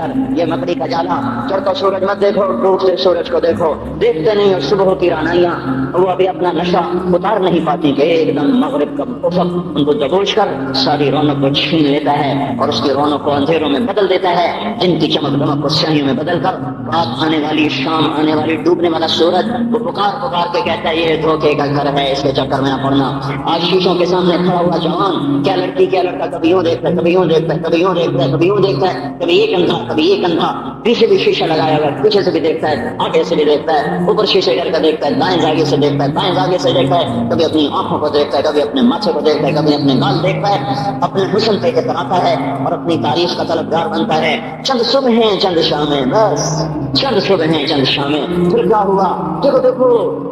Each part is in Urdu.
کر یہ مکڑی کا جالا، چڑھتا سورج مت دیکھو، ڈوبتے سورج کو دیکھو، دیکھتے نہیں ہو صبح کی رانائیاں، وہ ابھی اپنا نشہ اتار نہیں پاتی کہ ایک دم مغرب کا افق ان کو دبوچ کر ساری رونق کو چھین لیتا ہے اور اس کی رونق کو اندھیروں میں بدل دیتا ہے، جن کی چمک دمک کو سیاہیوں میں بدل کر رات آنے والی، شام آنے والی، ڈوبنے والا سورج وہ پکار پکار کے کہتا ہے یہ دھوکے کا گھر ہے، اس کے چکر میں نہ پڑنا۔ آج شیشوں کے سامنے کھڑا ہوا جوان کیا لڑکی کیا لڑکا کبھی یوں دیکھتا ہے، کبھی یوں دیکھتا ہے، کبھی یوں دیکھتا ہے، کبھی یوں دیکھتا ہے، کبھی یہ کندھا کبھی یہ کندھا، پیچھے بھی شیشہ لگایا ہوا، پیچھے سے بھی دیکھتا ہے، آگے سے بھی دیکھتا ہے، اوپر شیشے گھر کا دیکھتا ہے، دائیں زاویے سے دیکھتا ہے، بائیں زاویے سے دیکھتا ہے، کبھی اپنی آنکھوں کو دیکھتا ہے، کبھی اپنے ماتھے کو دیکھتا ہے، کبھی اپنے گال دیکھتا ہے، اپنے حسن پہ اتراتا ہے اور اپنی تعریف کا طلبگار بنتا ہے۔ چند صبح ہیں چند شامیں، بس چند صبح ہیں چند شامیں، پھر کیا ہوا؟ دیکھو دیکھو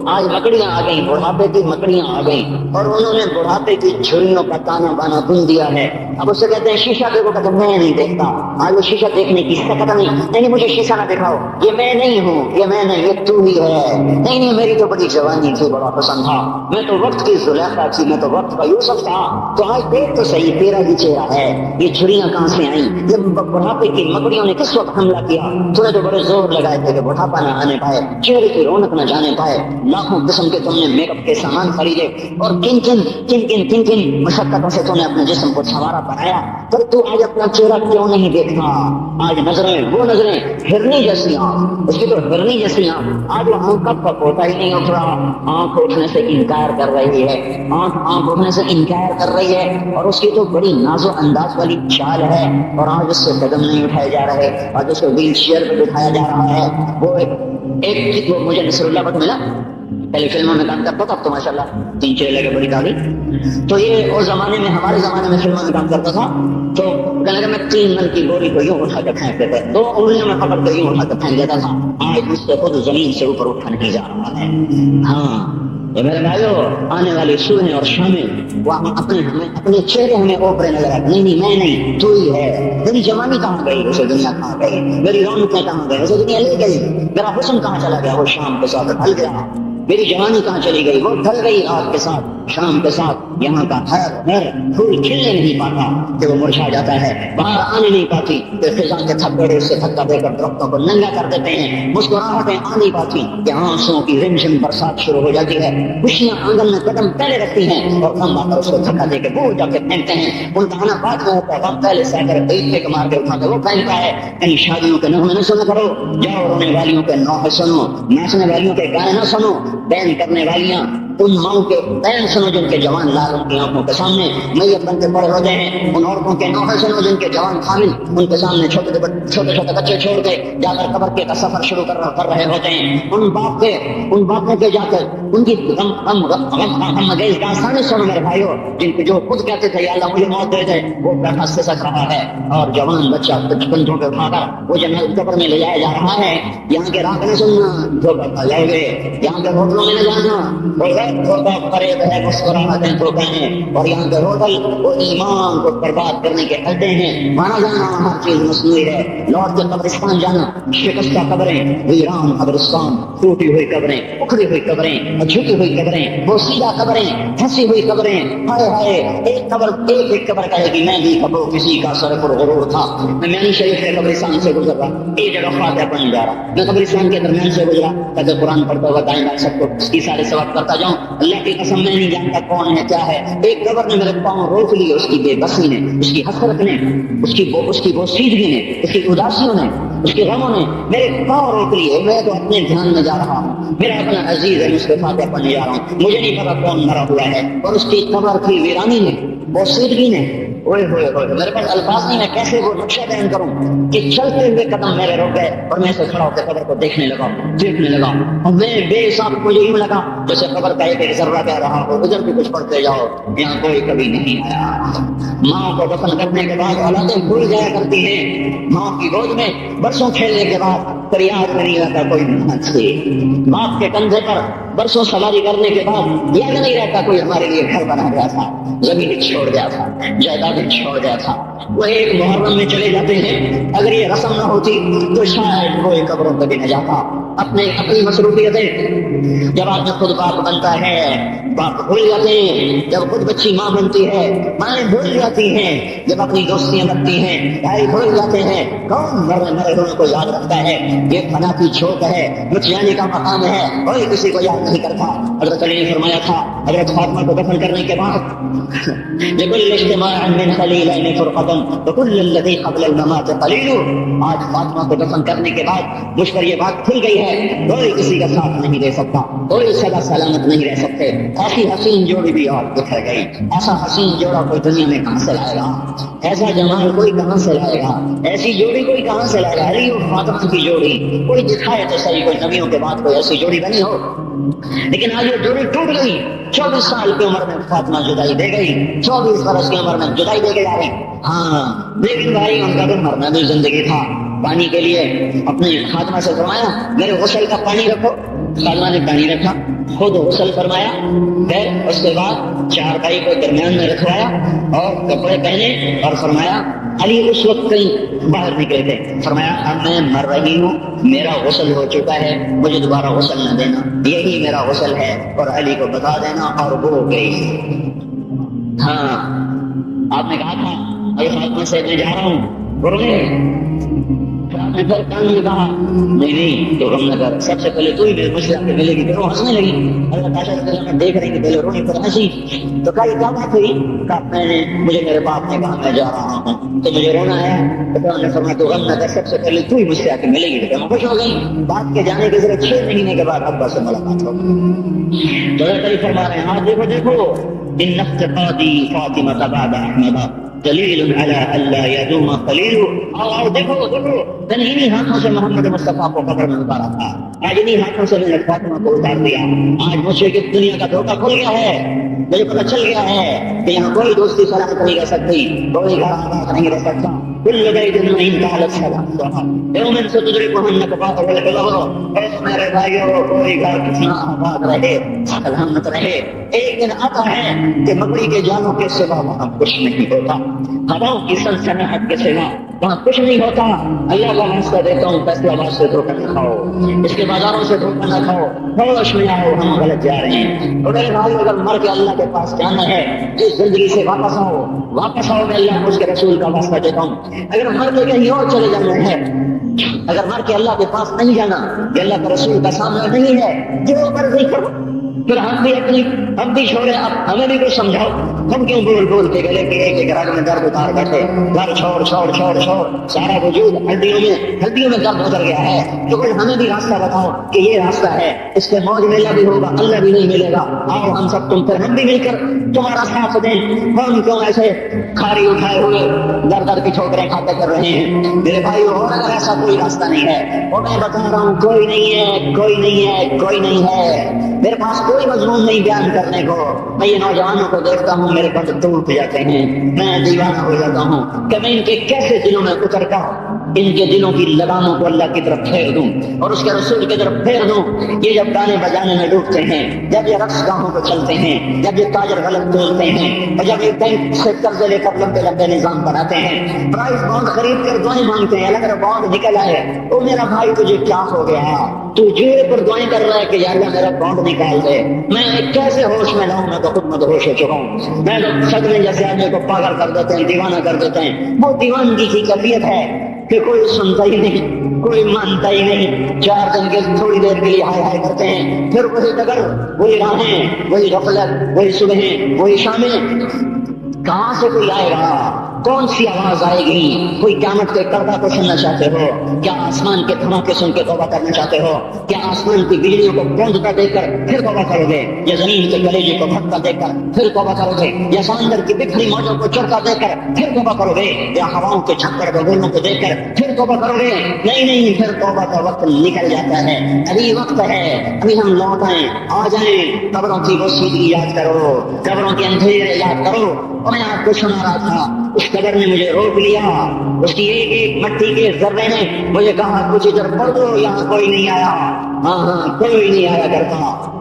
آج مکڑیاں آ گئیں، بڑھاپے کی مکڑیاں آ گئیں اور انہوں نے بڑھاپے کی چھریوں کا تانا بانا بن دیا ہے۔ اب اس سے کہتے ہیں شیشہ دیکھو، کہتے ہیں میں نہیں دیکھتا۔ آج وہ شیشہ دیکھنے کی سکت نہیں مجھے شیشہ نہ دکھاؤ، یہ میں نہیں ہوں، یہ میں نہیں، یہ تو ہی ہے۔ نہیں میری تو بڑی جوانی تھی، بڑا پسند تھا، میں تو وقت کی زلیخا تھی، میں تو وقت کا یوسف تھا، تو آج دیکھ تو صحیح تیرا ہی چہرہ ہے۔ یہ چھریاں کہاں سے آئیں؟ یہ بڑھاپے کی مکڑیوں نے کس وقت حملہ کیا؟ تو نے تو بڑے زور لگائے تھے کہ بڑھاپا نہ آنے پائے، چہرے کی رونق نہ جانے پائے، لاکھوں قسم کے تم نے میک اپ کے سامان خریدے اور کن مشقتوں سے تم نے اپنے جسم کو سنوارا بنایا، پر تو آج اپنا چہرہ کیوں نہیں دیکھتا؟ آج نظریں وہ نظریں ہرنی جیسی آنکھ، اس کی تو ہرنی جیسی آنکھ، آج وہ آنکھ کا پپوتا ہی نہیں اٹھ رہا، آنکھ اٹھنے سے انکار کر رہی ہے، آنکھ اٹھنے سے انکار کر رہی ہے، اور اس کی تو بڑی ناز و انداز والی چال ہے، اور آج اس سے قدم نہیں اٹھائے جا رہے، آج اس کو ویل چیئر پہ بٹھایا جا رہا ہے۔ وہ ایک وہ مجھے نصر اللہ بٹ ملا، پہلے فلموں میں کام کرتا تھا، اب تو ماشاءاللہ 3-4 لگے بڑی داڑھی، تو یہ اس زمانے میں ہمارے زمانے میں فلموں میں کام کرتا تھا، تو کہنے لگا میں 3 من کی گولی کو یوں اٹھا کے پھینک دیتا، 2 انگلیوں میں پکڑ کے یوں اٹھا کے پھینک دیتا تھا، آج مجھ سے خود زمین سے اوپر اٹھا نہیں جا رہا ہے۔ ہاں یہ میرے بھائیو، آنے والی صبح اور شامیں وہ اپنے چہرے ہمیں اوپرے نظر آتے، نہیں میں نہیں، تو ہی ہے۔ میری جوانی کہاں گئی، اسے دنیا کہاں گئی، میری رونقیں کہاں گئی، اسے دنیا لے گئی، میرا حسن کہاں چلا گیا، وہ شام کے ساتھ ڈھل گیا، میری جوانی کہاں چلی گئی، وہ ڈھل گئی رات کے ساتھ، شام کے ساتھ، یہاں کا ہر پھول کھلنے نہیں پاتا کہ وہ مرجھا جاتا ہے، باہر آنے نہیں پاتی کہ خزاں کے تھپڑے سے دھکا دے کر درختوں کو ننگا کر دیتے ہیں، مسکراہٹیں آ نہیں پاتی کہ آنسوؤں کی رمجم برسات شروع ہو جاتی ہے، خوشیاں آنگن میں قدم پہلے رکھتی ہیں اور ہم آ کر اس کو دھکا دے کے دور جا کے پھینکتے ہیں، ان کا آنا بعد میں ہوتا ہے، ہم پہلے سے کر ایک مار کے اٹھا کے وہ پھینکتا ہے۔ کہیں شادیوں کے نغمے نہ سنا کرو، جاؤ رونے والیوں کے نوحے سنو، ناچنے والیوں کے گانے نہ سنو، بین کرنے والیاں ان ماؤں کے بین سنو جن کے جوان لال ان کی آنکھوں کے سامنے میت بن کے پڑے ہوتے ہیں، ان عورتوں کے نوحے سنو جن کے جوان حامل ان کے سامنے چھوٹے چھوٹے بچے چھوڑ کے جا کر قبر کے سفر شروع کر رہے ہوتے ہیں، ان باپوں کے جا کر ان کی غم گیز داستانیں سنو میرے بھائیو، جن کے جو خود کہتے تھے یا اللہ مجھے موت دے دے، وہ بیٹھا سے سک رہا ہے، اور جوان بچہ کندھوں پہ اٹھا کر وہ جنت قبر میں لے جایا جا رہا ہے۔ یہاں کے راہ نہ سننا دھوکہ لے گئے، یہاں کے ہوٹلوں میں نہ جانا، فریب ہے مسکراہٹیں دھوکے ہیں، اور یہاں کے ہوٹل وہ ایمان کو برباد کرنے کے اڈے ہیں، وہاں جانا ہر چیز مصنوعی ہے، لوٹ کے قبرستان جانا، شکستہ قبریں، ویران قبرستان، ٹوٹی ہوئی قبریں، اکھڑی ہوئی قبریں، جھکی ہوئی قبریں، بوسیدہ قبریں، پھنسی ہوئی قبریں، ہائے ہائے ایک قبر کہے گی میں بھی کبو کسی کا سر پر غرور تھا، میں میانی شریف کے قبرستان سے گزر رہا، ایک جگہ فاتحہ پڑھنے جا رہا، میں قبرستان کے درمیان سے گزرا تاکہ قرآن پڑھتا ہوا دائیں بائیں سب کو اس کی سارے ثواب کرتا جاؤں، اللہ کی قسم میں نہیں جانتا کون ہے کیا ہے، ایک قبر نے میرے پاؤں روک لیے، اس کی بے بسی نے، اس کی حسرت نے، اس کی بوسیدگی نے، اس کی اداسیوں نے، اس کے غموں نے میرے پاؤں روک لیے، میں تو اپنے دھیان میں جا رہا ہوں، میرا اپنا عزیز ہے اس کے فاتحہ پڑھنے جا رہا ہوں، مجھے نہیں پتا کون مرا ہوا ہے، اور اس کی قبر کی ویرانی نے، بوسیدگی نے، اوئے ہوئے ہوئے میرے پاس الفاظ نہیں، میں کیسے وہ نقشہ بیان کروں کہ چلتے ہوئے قدم میرے رک گئے اور میں سے کھڑا ہو کے قبر کو دیکھنے لگا اور میں بے حساب مجھے یوں لگا جیسے قبر کا ایک ذرہ کہہ رہا ہو ادھر بھی کچھ پڑھتے جاؤ، یہاں کوئی کبھی نہیں آیا۔ ماں کو دفن کرنے کے بعد اولادیں بھول جایا کرتی ہیں، ماں کی گود میں برسوں کھیلنے کے بعد فریاد میں نہیں آتا کوئی محنت سے، باپ کے کندھے پر برسوں سواری کرنے کے بعد یاد نہیں رہتا کوئی ہمارے لیے گھر بنا گیا تھا، زمین چھوڑ گیا تھا، جائیدادیں چھوڑ گیا تھا، وہ ایک محرم میں چلے جاتے ہیں۔ اگر یہ رسم نہ ہوتی تو شاید وہ قبروں پہ بھی نہ جاتا۔ اپنی مصروفیتیں، جب آدمی خود باپ بنتا ہے باپ بھول جاتے ہیں، جب خود بچی ماں بنتی ہے مائیں بھول جاتی ہیں، جب اپنی دوستیاں بنتی ہیں بھائی بھول جاتے ہیں۔ کون مرے ہوئے کو یاد رکھتا ہے؟ یہ فنا کی جھوٹ ہے، مٹ جانے کا مقام ہے، کوئی کسی کو یاد نہیں کرتا۔ حضرت علی نے فرمایا تھا حضرت فاطمہ کو دفن کرنے کے بعد لكل اجتماع من خليلين فرقة وكل الذي قبل الممات قليل۔ آج فاطمہ کو دفن کرنے کے بعد مجھ پر یہ بات کھل گئی ہے، کوئی کسی کا ساتھ نہیں دے سکتا، کوئی سدا سلامت نہیں رہ سکتے۔ ایسی حسین جوڑی بھی اور بکھر گئی، ایسا حسین جوڑا کوئی دنیا میں کہاں سے لائے گا؟ ایسا جمال کوئی کہاں سے لائے گا؟ ایسی جوڑی کوئی کہاں سے لائے گا؟ علی اور فاطمہ کی جوڑی کوئی دکھائے تو صحیح، کوئی نبیوں کے بعد کوئی ایسی جوڑی بنی ہو۔ لیکن آج یہ جوڑی ٹوٹ گئی۔ 24 سال کی عمر میں فاطمہ جدائی دے گئی، 24 برس کی عمر میں جدائی دے کے جا رہے ہیں۔ ہاں لیکن بھائی ان کا تو مرنا بھی زندگی تھا۔ پانی کے لیے اپنے فاطمہ سے فرمایا میرے غسل کا پانی رکھو، فاطمہ نے پانی رکھا، خود غسل فرمایا، پھر اس کے بعد چارپائی کو درمیان میں رکھوایا اور کپڑے پہنے اور فرمایا علی اس وقت کہیں باہر نکلے تھے، فرمایا اب میں مر رہی ہوں، میرا غسل ہو چکا ہے، مجھے دوبارہ غسل نہ دینا، یہی میرا غسل ہے اور علی کو بتا دینا۔ اور وہ گئی۔ ہاں آپ نے کہا تھا ابھی فاطمہ سے میں جا رہا ہوں، پھر آپ نے پھر کان میں کہا نہیں تو غم نہ کر، سب سے پہلے تو ہی میرے مجھ سے آ کے ملے گی۔ پھر وہ ہنسنے لگی، اللہ تعالیٰ میں دیکھ رہی کہ پہلے رونی پھر ہنسی، تو کہا یہ کیا بات ہوئی؟ کہا مجھے میرے باپ نے کہا میں جا رہا ہوں تو مجھے رونا ہے، تو انہوں نے فرمایا تو غم نہ کر، سب سے پہلے تو ہی مجھ سے آ کے ملے گی۔ میں خوش ہو گئی۔ باپ کے جانے کے ذریعے 6 مہینے کے بعد ابا سے ملاقات ہو گئی۔ تو اللہ فرما رہے ہیں آج دیکھو ان افتقادی فاطمہ بعد احمد دلیل علی اللہ یدوم قلیل۔ اور دیکھو میں نے انہی ہاتھوں سے محمد مصطفیٰ کو قبر میں اتارا تھا، آج انہی ہاتھوں سے میں نے فاطمہ کو اتار دیا۔ آج مجھے کہ دنیا کا دھوکہ کھل گیا ہے، مجھے پتہ چل گیا ہے کہ یہاں کوئی دوستی سلامت نہیں رہ سکتی، کوئی گھر آباد نہیں رہ سکتا۔ کل بیت ان تعلق سلامتها یوم ستدرکها النکبات والعذاب۔ اے میرے بھائیو کوئی گھر کتنا آباد رہے سلامت رہے، ایک دن آتا ہے کہ مکڑی کے جالوں کے سوا وہاں کچھ نہیں ہوتا، ہواؤں کی سنسناہٹ کے سوا وہاں کچھ نہیں ہوتا۔ اللہ کا واسطہ دیتا ہوں فیصلہ آباد سے دھوکہ نہ کھاؤ، اس کے بازاروں سے دھوکہ نہ کھاؤ، ہوش میں آؤ ہم غلط جا رہے ہیں۔ اور میرے بھائی اگر مر کے اللہ کے پاس جانا ہے اس زندگی سے واپس آؤ، واپس آؤ، میں اللہ کو اس کے رسول کا واسطہ دیتا ہوں۔ اگر مر کے کہیں اور چلے جانا ہے، اگر مر کے اللہ کے پاس نہیں جانا، کہ اللہ کے رسول کا سامنا نہیں ہے، جو مرضی کرو، پھر ہم بھی چھوڑے، اب ہمیں بھی کچھ سمجھاؤ، ہم کیوں بول کے گلے کہ ایک رگ میں درد اتار بیٹھے، گھر چھوڑ سارا وجود ہڈیوں میں درد اتر گیا ہے، تو کوئی ہمیں بھی راستہ بتاؤ کہ یہ راستہ ہے، اس کے موج میلہ بھی ہوگا، اللہ بھی نہیں ملے گا، آؤ ہم سب پھر ہم بھی مل کر تمہارا ساتھ دیں۔ ہم کیوں ایسے کھاری اٹھائے ہوئے در کی ٹھوکریں کھاتے کر رہے ہیں؟ میرے بھائی اور اگر ایسا کوئی راستہ نہیں ہے، اور میں بتا رہا ہوں کوئی نہیں ہے، میرے پاس کوئی مضمون نہیں بیان کرنے کو۔ میں یہ نوجوانوں کو دیکھتا ہوں میرے بند ٹوٹ جاتے ہیں، میں دیوانہ ہو جاتا ہوں کہ میں ان کے کیسے دلوں میں اتر کر ان کے دلوں کی لگاموں کو اللہ کی طرف پھیر دوں اور اس کے رسول کی طرف پھیر دوں۔ یہ جب گانے بجانے میں ڈوبتے ہیں، جب یہ رقص گاہوں کو چلتے ہیں، جب یہ تاجر غلط بولتے ہیں، اور جب یہ بینک سے قرضے لے کر لمبے نظام بناتے ہیں، پرائز بانڈ خرید کر دعائیں مانگتے ہیں، اگر بانڈ نکل آئے تو میرا بھائی تجھے کیا ہو گیا؟ تو جوئے پر دعائیں کر رہا ہے کہ یا اللہ میرا بانڈ نکال دے۔ میں کیسے ہوش میں لاؤں؟ میں تو خود مدہوش ہو چکا ہوں۔ میں تو صدمے جیسے آدمی کو پاگل کر دیتے ہیں، دیوانہ کر دیتے ہیں۔ وہ دیوانگی کی کیفیت ہے کہ کوئی سنتا ہی نہیں، کوئی مانتا ہی نہیں، 4 دن کے تھوڑی دیر کے لیے ہائے ہائے کرتے ہیں، پھر وہی ڈگر، وہی راہیں، وہی غفلت، وہی صبحیں، وہی شامیں۔ کہاں سے کوئی آئے گا؟ کون سی آواز آئے گی؟ کوئی قیامت کے کڑکا کو سننا چاہتے ہو؟ کیا آسمان کے دھماکے سن کے توبہ کرنا چاہتے ہو؟ کیا آسمان کی بجلیوں کو گونجتا دیکھ کر پھر توبہ کرو گے؟ یا زمین کے کلیجے کو پھٹتا دیکھ کر پھر توبہ کرو گے؟ یا سمندر کی بکھری موجوں کو چڑھتا دیکھ کر پھر توبہ کرو گے؟ یا ہواؤں کے چھکر بگولوں کو دیکھ کر پھر توبہ کرو گے؟ نہیں، پھر توبہ کا وقت نکل جاتا ہے، ابھی وقت ہے، ابھی ہم لوٹ آئیں، آ جائیں۔ قبروں کی وہ سیدھی یاد کرو، قبروں کے اندھیرے یاد کرو۔ اور میں آپ کو سنا رہا تھا، اس قبر نے مجھے روک لیا، اس کی ایک مٹی کے ذرے نے مجھے کہا کچھ ادھر پڑھ دو، یہاں کوئی نہیں آیا۔ ہاں کوئی نہیں آیا کرتا،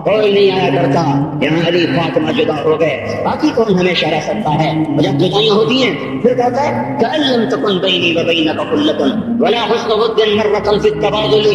کوئی نہیں آیا کرتا، یہاں علی فاطمہ جدا ہو گئے، باقی کون ہمیشہ رہ سکتا ہے؟ اور جب جدائیاں ہوتی ہیں پھر کہتا ہے کأن لم تکن بینی و بینک خلۃ ولا حسن ود مرۃ فی التبادل۔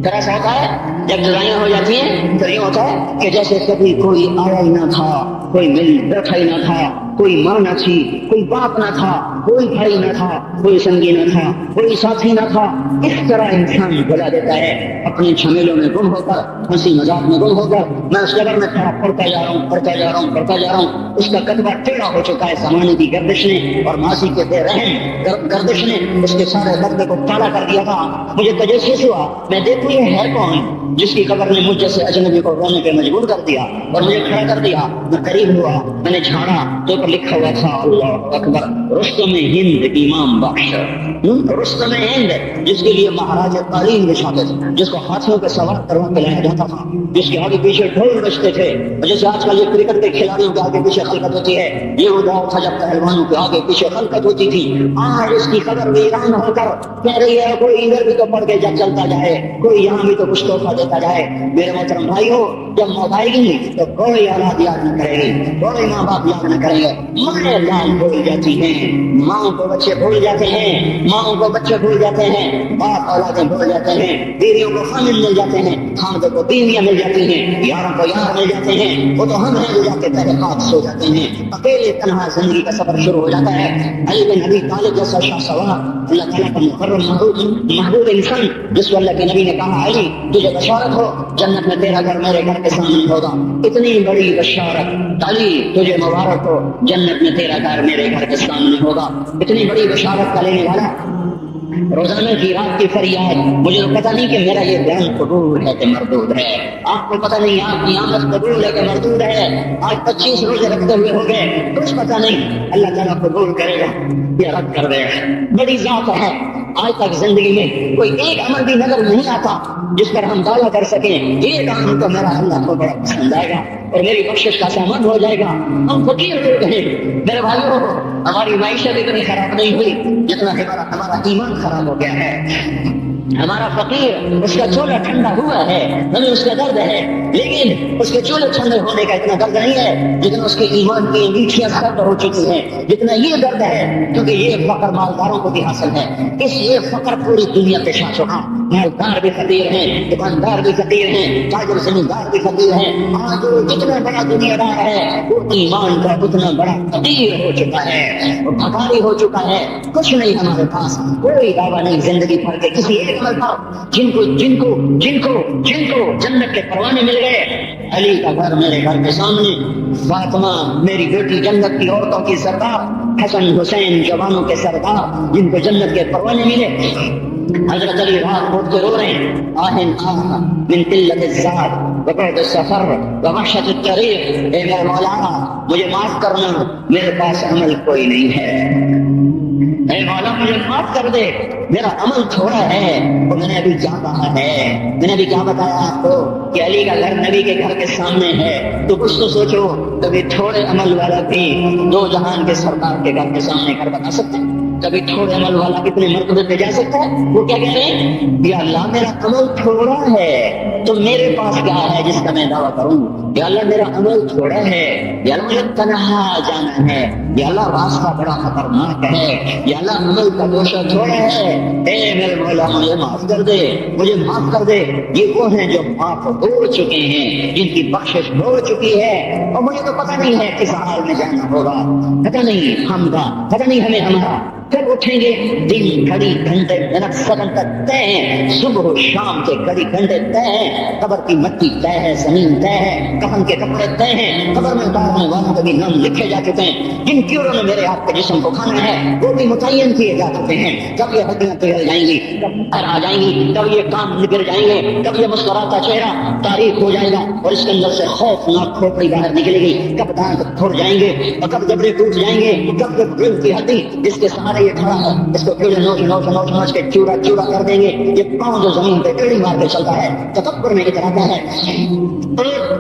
پھر ایسا ہوتا ہے جب جدائیاں ہو جاتی ہیں پھر یہ ہوتا ہے کہ جیسے کبھی کوئی آیا ہی نہ تھا، کوئی مل بیٹھا ہی نہ تھا، کوئی ماں نہ تھی، کوئی باپ نہ تھا، کوئی بھائی نہ تھا، کوئی سنگی نہ تھا، کوئی ساتھی نہ تھا۔ اس طرح انسان بھلا دیتا ہے اپنے جھمیلوں میں گم ہو کر، ہنسی مذاق میں گم ہو کر۔ میں اس قبر میں کھڑا پڑتا جا رہا ہوں، پڑتا جا رہا ہوں، پڑتا جا رہا ہوں، اس کا قدمہ ٹیڑھا ہو چکا ہے زمانے کی گردش نے اور ماضی کے بے رحم گردش نے اس کے سارے قدمے کو ٹالا کر دیا تھا۔ مجھے تجسس ہوا، میں دیکھوں یہ ہے کون جس کی قبر نے مجھ جیسے اجنبی کو رونے پہ مجبور کر دیا اور مجھے کھڑا کر دیا۔ میں قریب ہوا، میں نے جھاڑا تو پر لکھا ہوا تھا اللہ اکبر، رستم ہند امام بخش۔ رستم ہند جس کے لیے مہاراج قالین بچھاتے تھے، جس کو ہاتھوں پہ سوار کروا کے لایا جاتا تھا، جس کے آگے پیچھے ڈھول بجتے تھے، اور جیسے آج کل یہ کرکٹ کے کھلاڑیوں کے آگے پیچھے خلقت ہوتی ہے، یہ وہ دور تھا جب پہلوانوں کے آگے پیچھے خلقت ہوتی تھی۔ آج اس کی قبر ویران ہو کر کہہ رہی ہے کوئی ادھر بھی تو پڑھ کے جب چلتا جائے، کوئی یہاں بھی تو کچھ تحفہ دیتا جائے۔ میرے محترم بھائیو، جب موت آئے گی تو کوئی اولاد یاد نہ کرے گی، کوئی ماں باپ یاد نہ کریں گے، ماں لال بھول جاتی ہیں، ماں کو بچے بھول جاتے ہیں، ماں کو بچے بھول جاتے ہیں، باپ اولادیں بھول جاتے ہیں، بیویوں کو خامد مل جاتے ہیں، خامدوں کو بیویاں مل جاتی ہیں، یاروں کو یار مل جاتے ہیں، وہ تو ہم ہیں جو جاتے پہلے خاک سو جاتے ہیں، اکیلے تنہا زندگی کا سفر شروع ہو جاتا ہے۔ علی بن ابی طالب جیسا شاہ سوار، اللہ تعالیٰ کا مقرر محبوب انسان، جس کو اللہ کے نبی نے کہا علی تجھے بشارت ہو جنت میں تیرا گھر میرے گھر کے سامنے ہوگا، اتنی بڑی بشارت علی تجھے مبارک ہو جنت میں تیرا گھر میرے گھر کے سامنے ہوگا، اتنی بڑی بشارت کا لینے والا روزانہ کی رات کی فریاد۔ مجھے تو پتہ نہیں کہ میرا یہ بیان قبول ہے کہ مردود ہے، آپ کو پتہ نہیں آپ کی آمد قبول ہے کہ مردود ہے۔ آج 25 روزے رکھتے ہوئے ہو گئے، کچھ پتہ نہیں اللہ تعالیٰ قبول کرے گا یا رد کر دے گا، بڑی ذات ہے۔ آج تک زندگی میں کوئی ایک عمل بھی نظر نہیں آتا جس پر ہم دعویٰ کر سکیں یہ کام تو میرا اللہ کو بڑا پسند آئے گا اور میری بخشش کا سامان ہو جائے گا۔ ہم فقیر لوگ ہیں میرے بھائیوں، ہماری معیشت اتنی خراب نہیں ہوئی جتنا ہمارا ایمان خراب ہو گیا ہے۔ ہمارا فقیر اس کا چولہا ٹھنڈا ہوا ہے، ہمیں اس کا درد ہے، لیکن اس کے چولہے ٹھنڈے ہونے کا اتنا درد نہیں ہے جتنا اس کے ایمان کی انگیٹھیاں سرد ہو چکی ہیں، جتنا یہ درد ہے، کیونکہ یہ فقر مالداروں کو بھی حاصل ہے۔ اس یہ فقر پوری دنیا پہ چھا چکا، مالدار بھی فقیر ہیں، دکاندار بھی فقیر ہیں، تاجر زمیندار بھی فقیر ہیں۔ آج جتنا بڑا دنیا دار ہے وہ ایمان کا اتنا بڑا فقیر ہو چکا ہے، وہ بھکاری ہو چکا ہے۔ کچھ نہیں ہمارے پاس، کوئی دعویٰ نہیں زندگی بھر کے کسی ایک عمل کا۔ جن کو جنت کے پروانے مل گئے، علی کا گھر میرے گھر کے سامنے، فاطمہ میری بیٹی جنت کی عورتوں کی سردار، حسن حسین جوانوں کے سردار جن کو جنت کے پروانے ملے۔ حضرت علی رات اٹھ کے رو رہے ہیں، آہن آہ من قلت الزاد وبعد السفر ووحشت الطریق، اے میرے مولانا مجھے معاف کرنا، میرے پاس عمل کوئی نہیں ہے، اے مولا مجھے معاف کر دے، میرا عمل تھوڑا ہے۔ اور میں نے ابھی کیا کہا ہے، میں نے ابھی کیا بتایا آپ کو کہ علی کا گھر نبی کے گھر کے سامنے ہے، تو کچھ تو سوچو، کبھی تھوڑے عمل والا بھی دو جہان کے سردار کے گھر کے سامنے گھر بنا سکتے ہیں؟ کبھی تھوڑے عمل والا کتنے مرتبے پہ جا سکتا ہے؟ وہ کیا کہہ رہے ہیں، یا اللہ میرا عمل تھوڑا ہے تو میرے پاس کیا ہے جس کا میں دعویٰ کروں؟ یا اللہ میرا عمل تھوڑا ہے، یا اللہ مجھے تنہا جانا ہے، یا اللہ راستہ بڑا خطرناک ہے، یا اللہ عمل کا گوشہ تھوڑا ہے، اے میرے مولا مجھے معاف کر دے، مجھے معاف کر دے۔ یہ وہ ہیں جو معاف ہو چکے ہیں، جن کی بخشش ہو چکی ہے، اور مجھے تو پتہ نہیں ہے کس حال میں جانا ہوگا، پتہ نہیں ہم کا، پتہ نہیں ہمیں ہمارا۔ پھر اٹھیں گے، دن گھڑی گھنٹے منٹ سیکنڈ تک طے ہیں، صبح و شام کے گھڑی گھنٹے طے ہیں، قبر کی مٹی طے ہے، زمین طے ہے، کفن کے کپڑے طے ہیں، قبر میں اتارنے والوں کے بھی نام لکھے جا چکے ہیں، جن کیڑوں نے میرے آپ کے جسم کو کھانا ہے وہ بھی متعین کیے جا چکے ہیں۔ کب یہ ہڈیاں پگھل جائیں گی، کب باہر آ جائیں گی، کب یہ کام نکل جائیں گے، کب یہ مسکراتا چہرہ تاریخ ہو جائے گا اور اس کے اندر سے خوفناک کھوپڑی باہر نکلے گی، کب دانت پھٹ جائیں گے اور کب جبڑے ٹوٹ جائیں گے، کب جب دل کی ہڈی جس کے سہارے یہ کھڑا ہے، اس کو کیڑے نوچ نوچ نوچ نوچ کے چورا چورا کر دیں گے۔ یہ پاؤں جو زمین پہ ایڑی مار کے چلتا ہے، تکبر میں اتراتا ہے،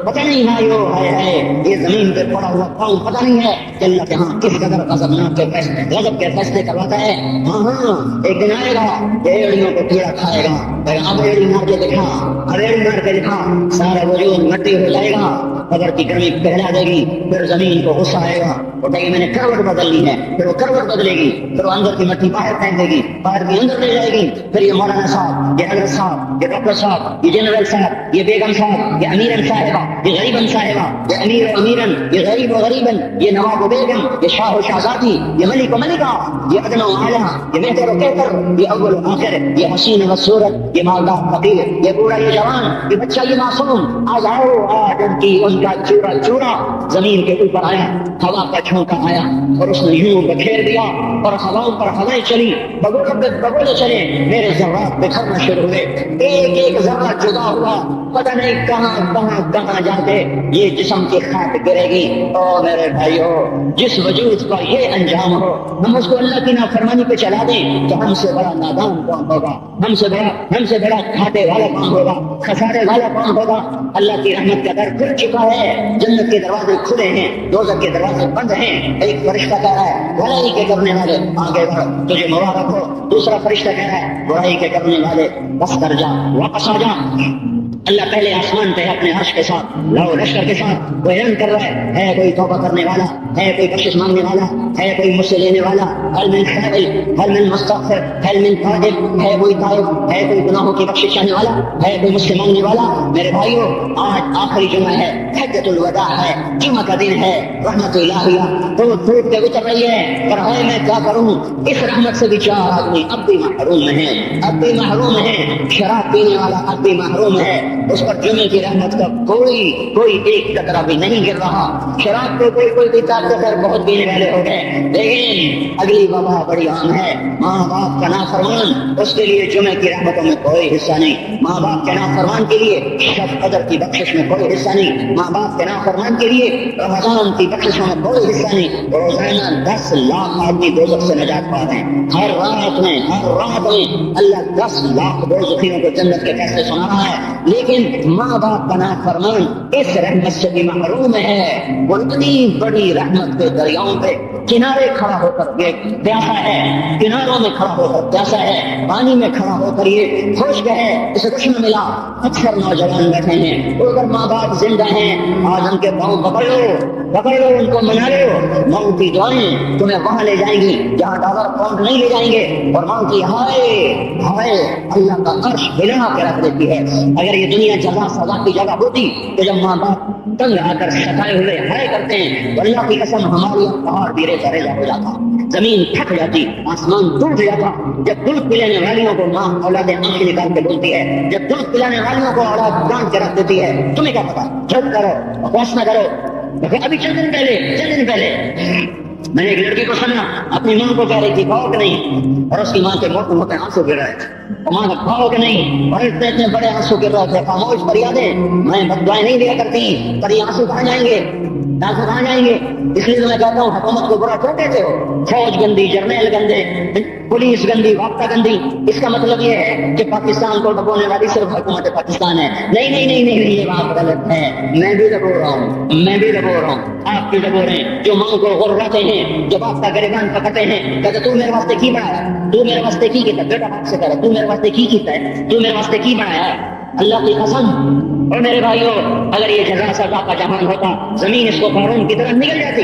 پتہ نہیں ہے یہ زمین پہ پڑا ہوا پاؤں پتہ نہیں ہے کہ اللہ کے ہاں کس قدر غضب کے فیصلے کرواتا ہے۔ ہاں ایک دن آئے گا ایڑیوں کو کیڑا کھائے گا، اب ایڑی مار کے دکھا، اب ایڑی مار کے دکھا، سارا وجود مٹی ہو جائے گا، قبر کی گرمی پہلا دے گی، پھر زمین کو غصہ آئے گا، اٹھے گی میں نے کروٹ بدل لی ہے، پھر وہ کروٹ بدلے گی، پھر وہ اندر کی مٹی باہر پھینک دے گی، باہر کی اندر لے جائے گی، پھر یہ مولانا صاحب، یہ حضرت صاحب، یہ ڈاکٹر صاحب، یہ جنرل صاحب، یہ بیگم صاحب، یہ امیرن صاحبہ، یہ غریبن صاحبہ، یہ امیر و امیرن، یہ غریب و غریبن، یہ نواب و بیگم، یہ شاہ و شہزادی، یہ ملک و ملکہ، یہ ادنیٰ و اعلیٰ، یہ بہتر و کہتر، یہ اول و آخر، یہ حسین و صورت، یہ مالدار فقیر، یہ بوڑھا یہ جوان، یہ بچہ یہ معصوم، آج آؤ آج ان کا چورا چورا زمین کے اوپر آیا، ہوا کا جھونکا آیا اور اس نے یوں بکھیر دیا اور ہواؤں پر ہوائیں چلی، بگولے چلے، میرے ذرات بکھرنا شروع ہوئے، ایک ایک ذرہ جدا ہوا، پتہ نہیں کہاں کہاں کہاں جا کے یہ جسم کی خاک گرے گی۔ او میرے بھائیو، جس وجود کا یہ انجام ہو، ہم اس کو اللہ کی نافرمانی پہ چلا دیں تو ہم سے بڑا نادان کون ہوگا، ہم سے بڑا گھاٹے والا کون ہوگا، خسارے والا کون ہوگا۔ اللہ کی رحمت کا در کھل چکا ہے، جنت کے دروازے کھلے ہیں، دوزخ کے دروازے بند ہیں۔ ایک فرشتہ کہہ رہا ہے برائی کے کرنے والے آگے بڑھ، تجھے مبارک ہو۔ دوسرا فرشتہ کہہ رہا ہے برائی کے کرنے والے بس کر جا، واپس آ جا۔ اللہ پہلے آسمان پہ اپنے عرش کے ساتھ لاؤ لشکر کے ساتھ وہ اعلان کر رہا ہے کوئی توبہ کرنے والا، ہے کوئی بخشش مانگنے والا، ہے کوئی مجھ سے لینے والا، هل من سائل، هل من مستغفر، هل من تائب، ہے کوئی تائب، ہے کوئی گناہوں کی بخشش چاہنے والا، ہے کوئی مجھ سے مانگنے والا۔ میرے بھائیو، آج آخری جمعہ ہے، حجۃ الوداع ہے، جمعہ کا دن ہے، رحمت الہیہ تو ٹوٹ کے اتر رہی ہے، پر ہے میں کیا کروں، اس رحمت سے بھی چار آدمی اب بھی محروم ہیں، اب بھی محروم ہیں۔ شراب پینے والا اب بھی محروم ہے، اس پر جمعے کی رحمت کا کوئی ایک قطرہ بھی نہیں گر رہا۔ شراب کو کوئی پیتا تو خیر بہت پینے والے ہو گئے، لیکن اگلی وبا بڑی عام ہے، ماں باپ کا نافرمان، اس کے لیے جمعے کی رحمتوں میں کوئی حصہ نہیں، ماں باپ کے نافرمان کے لیے شب قدر کی بخشش میں کوئی حصہ نہیں، ماں باپ کے نافرمان کے لیے رمضان کی بخششوں میں کوئی حصہ نہیں۔ روزانہ 10 لاکھ آدمی دوزخ سے نجات پا رہے ہیں، ہر رات میں اللہ 10 لاکھ دوزخیوں کو جنت کے فیصلے سنا رہا ہے، لیکن ماں باپ کا نافرمان اس رحمت سے بھی محروم ہے۔ وہ اتنی بڑی رحمت کے دریاؤں پہ کنارے کھڑا ہو کر یہ پیاسا ہے، کناروں میں کھڑا ہو کر پیاسا ہے، پانی میں کھڑا ہو کر یہ خوش ہے، اسے کچھ نہ ملا۔ اکثر نوجوان بیٹھے ہیں، اگر ماں باپ زندہ ہیں آج ان کے پاؤں پکڑ لو، ان کو منا لو، موت کی دعائیں تمہیں وہاں لے جائیں گی جہاں ڈالر پاؤنڈ نہیں لے جائیں گے، اور موت کی ہائے اللہ کا عرش ہلا کے رکھ دیتی ہے۔ اگر یہ دنیا جزا سزا کی جگہ ہوتی تو جب ماں باپ تنگ آ کر ستائے ہوئے ہائے کرتے ہیں، تو اللہ کی قسم ہماری پہاڑ بھی ریزہ ہو جاتا، زمین پھٹ جاتی، آسمان ٹوٹ جاتا۔ جب دودھ پلانے والیوں کو ماں اولادیں آنکھیں نکال کے بولتی ہے، جب دودھ پلانے والیوں کو اولاد باندھ کے رکھ دیتی ہے، تمہیں کیا پتا؟ چپ کرو، بکواس نہ کرو۔ ابھی چند دن پہلے میں نے ایک لڑکی کو سنا اپنی ماں کو کہہ رہی تھی کھاؤ کہ نہیں، اور اس کی ماں کے موٹے آنسو گر رہے تھے، ماں نے کھاؤ کہ نہیں، اور اتنے بڑے آنسو گر رہے تھے۔ خاموش فریادیں میں بددعائیں نہیں دیا کرتی، پر یہ آنسو کہاں جائیں گے، اس لیے تو میں کہتا ہوں حکومت کو برا کیوں کہتے ہو؟ فوج گندی، جرنیل گندے، پولیس گندی، ضابطہ گندی، اس کا مطلب یہ ہے کہ پاکستان کو ڈبونے والی صرف حکومت پاکستان ہے؟ نہیں، یہ بات غلط ہے، میں بھی ڈبو رہا ہوں، آپ بھی ڈبو رہے ہیں، جو ماں کو غرراتے ہیں، جو باپ کا گریبان پکڑتے ہیں، کہتے تو میرے واسطے کی بنایا، تو میرے واسطے کی کیتا، بیٹا باپ سے کہہ رہا تو میرے واسطے کی کیتا ہے، تو میرے واسطے کی بنایا ہے، اللہ کی قسم۔ اور میرے بھائیو، اگر یہ جزا سزا کا جہان ہوتا، زمین اس کو قارون کی طرح نگل جاتی۔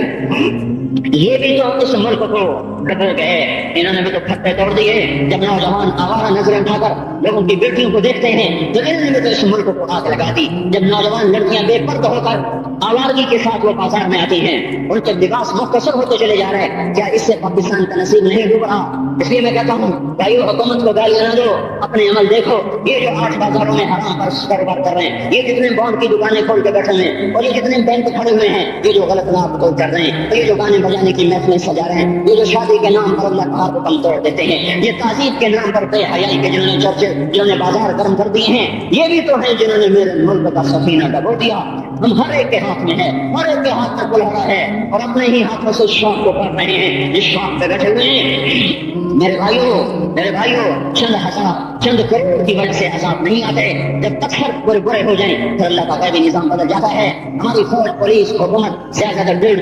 یہ بھی تو اس ملک کو ڈبو گئے، انہوں نے بھی تو پھٹے توڑ دیے۔ جب نوجوان آوارہ نظریں اٹھا کر لوگوں کی بیٹیوں کو دیکھتے ہیں تو انہوں نے بھی تو اس ملک کو آگ لگا دی۔ جب نوجوان لڑکیاں بے پردہ ہو کر آوارگی کے ساتھ وہ بازار میں آتی ہیں، ان کے لباس مختصر ہوتے چلے جا رہے ہیں، کیا اس سے پاکستان کا نصیب نہیں ڈوب رہا؟ اس لیے میں کہتا ہوں بھائیو، حکومت کو گالیاں نہ دو، اپنے عمل دیکھو۔ یہ جو 8 بازاروں میں حرام پر کاروبار کر رہے ہیں، یہ جتنے بانڈ کی دکانیں کھول کے بیٹھے ہیں، اور یہ جتنے بینک کھڑے ہوئے ہیں، یہ جو غلط نام کو کر رہے ہیں، یہ جو گانے بجانے کی محفلیں سجا رہے ہیں، یہ جو شادی کے نام پر اللہ پہاڑ کو کم توڑ دیتے ہیں، یہ تہذیب کے نام پر بے حیائی کے جنہوں نے چرچے، جنہوں نے بازار گرم کر دیے ہیں، یہ بھی تو ہیں جنہوں نے میرے ملک کا سفینہ ڈبو دیا۔ ہم ہر ایک کے ہاتھ میں ہے، ہر ایک کے ہاتھ میں کلہڑا ہے، اور اپنے ہی ہاتھوں سے شوق کو کر رہے ہیں، اس شوق پہ بیٹھے ہوئے ہیں۔ میرے بھائیوں، چند ہزار چند کروڑ کی وجہ سے عذاب نہیں آتے، جب پتھر برے برے ہو جائیں پھر اللہ کا غیبی نظام بدل جاتا ہے۔ ہماری فوج، پولیس، حکومت زیادہ ڈیڑھ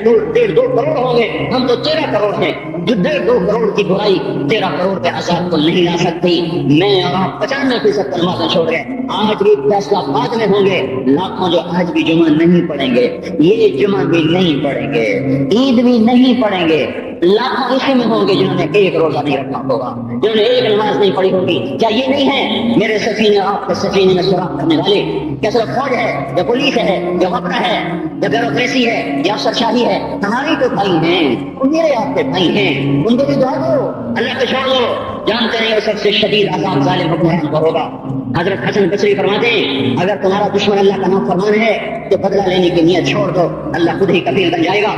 دو کروڑ ہوں گے، ہم تو 13 کروڑ ہیں، جو 1.5-2 کروڑ کی برائی 13 کروڑ کے عذاب کو نہیں لا سکتی۔ میں اور آپ 95% نمازیں چھوڑ گئے، آج بھی فیصلہ بعد میں ہوں گے، لاکھوں جو آج بھی جمعہ نہیں پڑھیں گے، یہ جمعہ بھی نہیں پڑھیں گے، عید بھی نہیں پڑھیں گے، لاکھوں اسی میں ہوں گے جنہوں نے ایک روزہ نہیں رکھا ہوگا، جنہوں نے ایک نماز نہیں پڑھی ہوگی۔ کیا یہ نہیں ہے میرے سفینے، آپ کے سفینے میں سوراخ کرنے والے؟ کیا صرف فوج ہے یا پولیس ہے یا وقرہ ہے یا بیوروکریسی ہے یا افسرشاہی ہے؟ ہماری تو بھائی ہیں، ان میرے آپ کے بھائی ہیں، ان کو بھی دعا دو، اللہ کو چھوڑ دو، جانتے نہیں وہ سب سے شدید عذاب ظالم حکمران پر ہوگا۔ حضرت حسن بصری فرماتے ہیں اگر تمہارا دشمن اللہ کا نافرمان ہے تو بدلہ لینے کی نیت چھوڑ دو، اللہ خود ہی کفیل بن جائے گا۔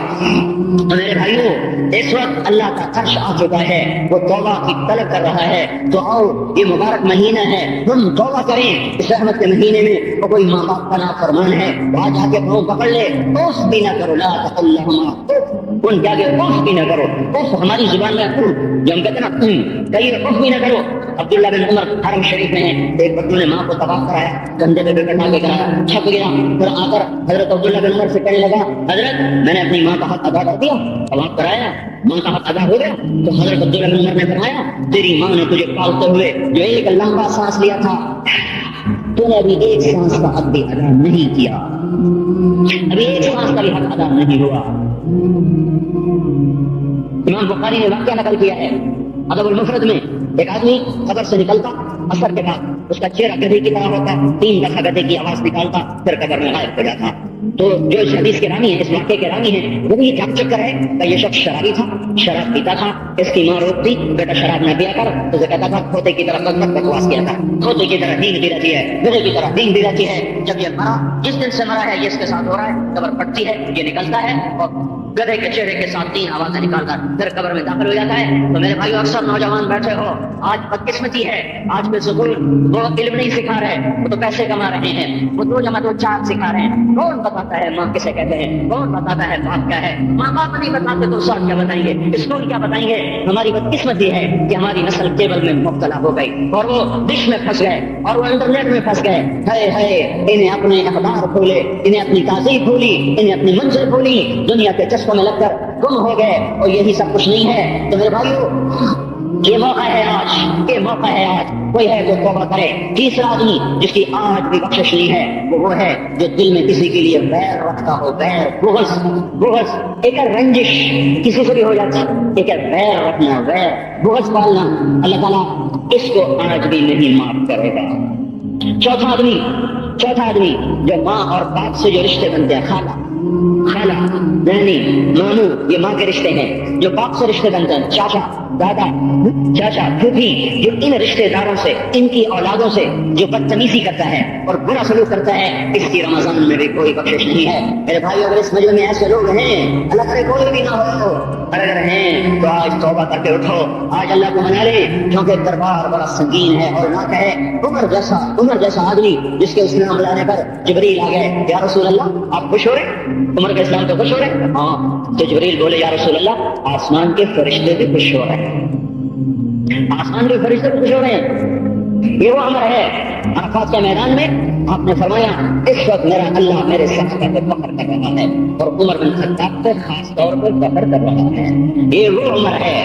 تو میرے بھائیوں، اس وقت اللہ کا عرش آ چکا ہے، وہ توبہ کی طلب کر رہا ہے، تو آؤ یہ مبارک مہینہ ہے، ہم توبہ کریں۔ اس رحمت کے مہینے میں وہ کوئی ماں باپ کا نافرمان ہے، وہاں جا کے پاؤں پکڑ لے، اوف بھی نہ کرو، لا تقل لہما اف، ان کے آگے اوف بھی نہ کرو۔ اوف ہماری زبان میں جو ہم کہتے ہیں نا، کہیں اوف بھی نہ کرو۔ عبداللہ بن عمر حرم شریف میں ایک بچوں نے ماں کو طواف کرایا، کندھے پہ بٹھا کے کرایا، چھپ گیا، پھر آ کر حضرت عبداللہ بن عمر سے کہنے لگا حضرت میں نے اپنی ماں کا حق ادا کر دیا، طواف کرایا، ماں کا حق ادا ہو گیا؟ تو حضرت عبداللہ بن عمر نے فرمایا تیری ماں نے تجھے پالتے ہوئے جو ایک لمبا سانس لیا تھا، تو نے ابھی ایک سانس کا حق بھی ادا نہیں کیا، ابھی ایک سانس کا بھی حق ادا نہیں ہوا۔ امام بخاری نے واقعہ نقل کیا ہے ادب المفرد میں، ایک آدمی قبر سے نکلتا، اثر کے بعد اس کا چہرہ گدھے کی طرح ہوتا، 3 دفعہ گدھے کی آواز نکالتا، پھر قبر میں غائب ہو جاتا۔ تو جو اس حدیث کے راوی ہیں، اس واقعے کے راوی ہیں، وہ بھی یہ جانچ کر ہے کہ یہ شخص شرابی تھا، شراب پیتا تھا، اس کی ماں روکتی بیٹا شراب نہ پیا کر، تو کہتا تھا کھوتے کی طرح بکواس کیا تھا، کھوتے کی طرح نیند بھی رہتی ہے، گدھے کی طرح نیند بھی رہتی ہے۔ جب یہ مرا، جس دن سے مرا ہے یہ اس کے ساتھ ہو رہا ہے، قبر پھٹتی ہے، یہ نکلتا ہے اور گدھے کے چہرے کے ساتھ 3 آوازیں نکال کر پھر قبر میں داخل ہو جاتا ہے۔ تو میرے بھائیو، اکثر نوجوان بیٹھے ہو، آج بدقسمتی ہے، آج کے سکول وہ علم نہیں سکھا رہے، وہ تو پیسے کما رہے ہیں، وہ 2 جمع 2 4 سکھا رہے ہیں۔ کون بتاتا ہے ماں کسے کہتے ہیں؟ کون بتاتا ہے باپ کیا ہے؟ ماں باپ نہیں بتاتے تو استاد کیا بتائیں گے؟ اسکول کیا بتائیں گے؟ ہماری بدقسمتی ہے کہ ہماری نسل کیبل میں مبتلا ہو گئی اور وہ ڈش میں پھنس گئے اور وہ انٹرنیٹ میں پھنس گئے۔ ہے انہیں اپنے اقدار بھولے، انہیں اپنی تہذیب بھولی، انہیں اپنی منزل بھولی، دنیا کے چسپوں میں لگ کر گم ہو گئے، اور یہی سب کچھ نہیں ہے۔ تو میرے بھائیو، یہ موقع ہے آج، یہ موقع ہے آج، کوئی ہے جو توبہ کرے۔ تیسرا آدمی جس کی آج بھی بخشش نہیں ہے وہ ہے جو دل میں کسی کے لیے ویر رکھتا ہو، ویر، بغض، ایک رنجش کسی سے بھی ہو جاتی، ایک ویر رکھنا، ویر، بغض پالنا، اللہ تعالیٰ اس کو آج بھی نہیں معاف کرے گا۔ چوتھا آدمی جو ماں اور باپ سے جو رشتے بنتے ہیں، خالہ، نانی، مامو، یہ ماں کے رشتے ہیں، جو باپ سے رشتے بنتے ہیں، چاچا، دادا، چاچا، پھوپھی، جو ان رشتے داروں سے، ان کی اولادوں سے جو بدتمیزی کرتا ہے اور برا سلوک کرتا ہے، اس کی رمضان میں بھی کوئی بخشش نہیں ہے۔ میرے بھائی، اگر اس مجمع میں ایسے لوگ ہیں، اللہ کرے کوئی بھی نہ ہو، اگر ہیں تو آج توبہ کر کے اٹھو، آج اللہ کو منا لے، کیونکہ دربار بڑا سنگین ہے۔ اور نہ کہے عمر جیسا آدمی جس کے اسلام لانے پر جبریل آ گئے، یا رسول اللہ آپ خوش ہو رہے؟ عمر کے اسلام تو خوش ہو رہے؟ ہاں۔ تو جبریل بولے یا رسول اللہ آسمان کے فرشتے بھی خوش ہو رہے ہیں، آسمان کے فرشتے بھی خوش ہو رہے ہیں۔ یہ وہ عمر ہے عرفات کے میدان میں آپ نے فرمایا اس وقت میرا اللہ میرے صحابہ پہ فخر کر رہا ہے، اور عمر بن خطاب پہ خاص طور پر فخر کر رہا ہے۔ یہ وہ عمر ہے،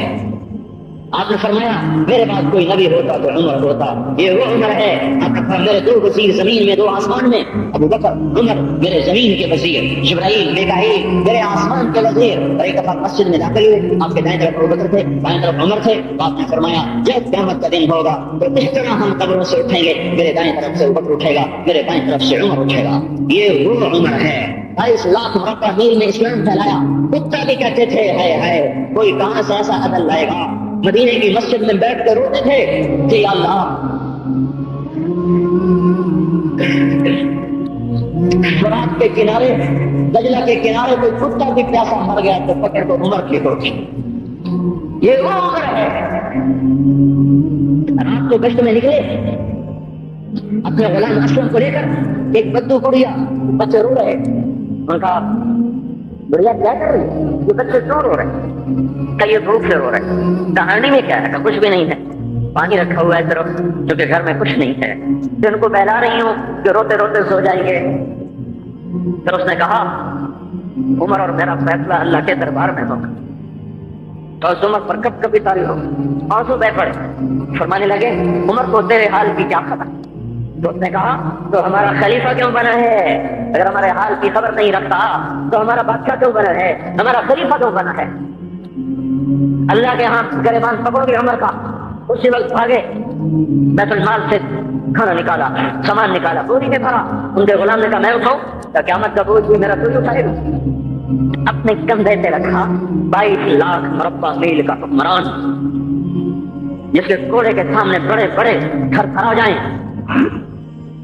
آپ نے فرمایا میرے بعد کوئی نبی ہوتا تو عمر ہوتا، یہ وہ عمر ہے۔ آپ نے فرمایا میرے 2 وزیر زمین میں 2 آسمان میں، ابو بکر، عمر میرے زمین کے وزیر، جبرائیل، میکائیل میرے آسمان کے وزیر۔ اور ایک دفعہ مسجد میں داخل ہوئے، آپ کے دائیں طرف ابو بکر تھے، بائیں طرف عمر تھے، آپ نے فرمایا جب قیامت کا دن ہوگا تو اس طرح ہم قبروں سے اٹھیں گے، میرے دائیں طرف سے ابو بکر اٹھے گا، میرے بائیں طرف سے عمر اٹھے گا۔ یہ وہ عمر ہے۔ 22 لاکھ مربع میل میں اسلام پھیلایا، کتا بھی کہتے تھے ہے کوئی کہاں سے ایسا عدل لائے گا۔ مدینے کی مسجد میں بیٹھ کر روتے تھے کہ یا اللہ، فرات کے کنارے، دجلہ کے کنارے کوئی کتا بھی پیاسا مر گیا تو پکڑ کو عمر کی ہوتی۔ یہ وہ عمر ہے۔ رات کو گشت میں نکلے، اپنے غلام اسلم کو لے کر ایک بدو کو دیا، بچے رو رہے، ان کا بڑھیا کیا کر رہی ہے، یہ بچے کیوں رو رہے؟ کہ یہ بھوک سے رو رہے۔ کہانی میں کیا ہے کہ کچھ بھی نہیں ہے، پانی رکھا ہوا ہے طرف کیونکہ گھر میں کچھ نہیں ہے، پھر ان کو بہلا رہی ہوں کہ روتے روتے سو جائیں گے۔ پھر اس نے کہا عمر اور میرا فیصلہ اللہ کے دربار میں ہوگا۔ تو اس عمر پر کب کبھی تاری ہو، آنسو بہ پڑے، فرمانے لگے عمر کو تیرے حال کی کیا خبر؟ تو اس نے کہا تو ہمارا خلیفہ کیوں بنا ہے؟ اگر ہمارے حال کی خبر نہیں رکھتا تو ہمارا بادشاہ کیوں بنا ہے، ہمارا خلیفہ کیوں بنا ہے؟ اللہ کے ہاں گریبان پکڑ کے عمر کا، اسی وقت بھاگے، بیت المال سے کھانا نکالا، سامان نکالا، بوری میں بھرا۔ ان کے غلام نے کہا میں اٹھاؤں؟ کہ قیامت کا بوجھ بھی میرا کوئی اٹھائے گا۔ اپنے کندھے پہ رکھا 22 لاکھ مربع میل کا حکمران، جس کے کوڑے کے سامنے بڑے بڑے تھر تھرا جائیں،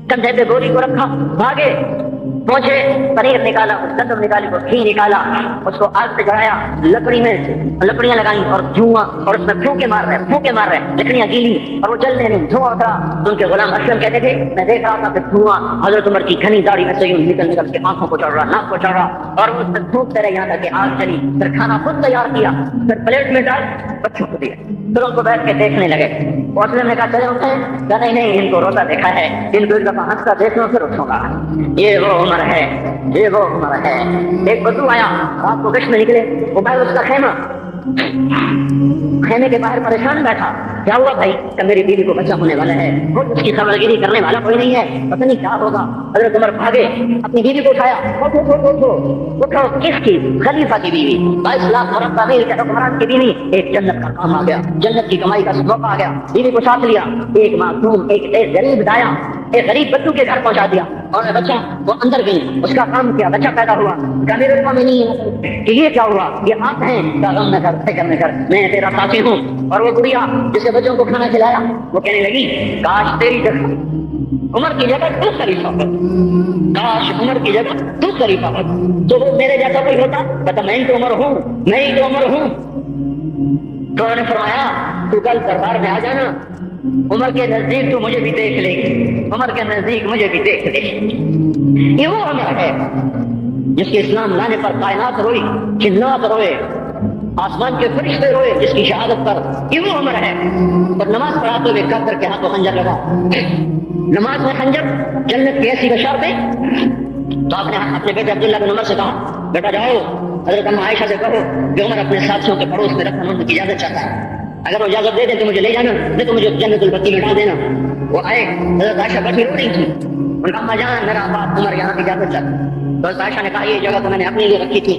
کندھے پہ بوری کو رکھا، بھاگے، پہنچے، پنیر نکالا، گندم نکالی، وہ گھی نکالا، اس کو آگ پہ جلایا، لکڑی میں لکڑیاں لگائیں اور دھواں، اور اس میں پھونکے مار رہے، لکڑیاں گیلی اور وہ جلنے نہیں، دھواں اترا۔ ان کے غلام اسلم کہتے تھے میں دیکھ رہا تھا کہ دھواں حضرت عمر کی گھنی داڑھی میں سے یوں نکل کے آنکھوں کو چڑھ رہا، ناک کو چڑھ رہا، اور وہ پھونکتے رہے یہاں تک کہ آگ چلی۔ پھر کھانا خود تیار کیا، پھر پلیٹ میں ڈال بچوں کو دیا، پھر ان کو بیٹھ کے دیکھنے لگے۔ اسلم نے کہا چلے اٹھیں؟ کہا نہیں، ان کو روتا دیکھا ہے، ان کو ایک دفعہ ہنستا دیکھ لو پھر اٹھوں گا۔ یہ وہ عمر ہے، یہ وہ عمر ہے۔ ایک بدو آیا، رات کو گشت میں نکلے، وہ باہر اس کا خیمے کے باہر پریشان بیٹھا، کیا ہوا بھائی؟ کہ میری بیوی کو بچہ ہونے والا ہے، وہ اس کی خبر گیری کرنے والا کوئی نہیں ہے، پتہ نہیں کیا ہوگا۔ حضرت عمر بھاگے، اپنی بیوی کو اٹھایا، اٹھو، کس کی؟ خلیفہ کی بیوی، 22 لاکھ مربع میل کے حکمران کی بیوی۔ ایک جنت کا کام آ گیا، جنت کی کمائی کا موقع آ گیا، بیوی کو ساتھ لیا، ایک معصوم، ایک غریب دایا، ایک غریب بدو کے گھر پہنچا دیا، اور بچہ وہ اندر گئی، اس کا کام کیا، بچہ پیدا ہوا۔ میرے المؤمنین کہ یہ کیا ہوا؟ یہ آپ ہیں؟ غم نہ کر، فکر نہ کر، میں تیرا ساتھی ہوں۔ اور وہ گڑیا جس کے بچوں کو کھانا کھلایا، وہ کہنے لگی کاش تیری جگہ عمر کی جگہ تو خلیفہ ہو، کاش عمر کی جگہ تو خلیفہ ہو، تو وہ میرے جیسا کوئی ہوتا، کہتا میں ہی تو عمر ہوں، میں ہی تو عمر ہوں۔ تو انہوں نے فرمایا تو کل دربار میں آ جانا، عمر کے نزدیک تو مجھے بھی دیکھ لے گی، عمر کے نزدیک مجھے بھی دیکھ لے گی۔ یہ وہ عمر ہے جس کے اسلام لانے پر کائنات روئی، جنات روئے، آسمان کے فرشتے روئے جس کی شہادت پر۔ یہ وہ عمر ہے۔ اور نماز پڑھاتے ہوئے کافر کے ہاتھوں خنجر لگا، نماز میں خنجر، جنت کی ایسی بشارتیں۔ تو آپ نے اپنے بیٹے عبداللہ بن عمر سے کہا بیٹا جاؤ حضرت اما عائشہ سے کہو کہ عمر اپنے ساتھیوں کے پڑوس میں رکھنا ان کی اجازت چاہتا ہے، اگر وہ اجازت دے دے تو مجھے لے جانا، نہیں تو مجھے جنت البقیع میں ڈال دینا۔ وہ آئے، حضرت عائشہ بیٹھی رو رہی تھی، ان کا اما جان میرا باپ عمر یہاں کی اجازت چاہتا ہے۔ تو حضرت عائشہ نے کہا یہ جگہ تو میں نے اپنے لیے رکھی تھی،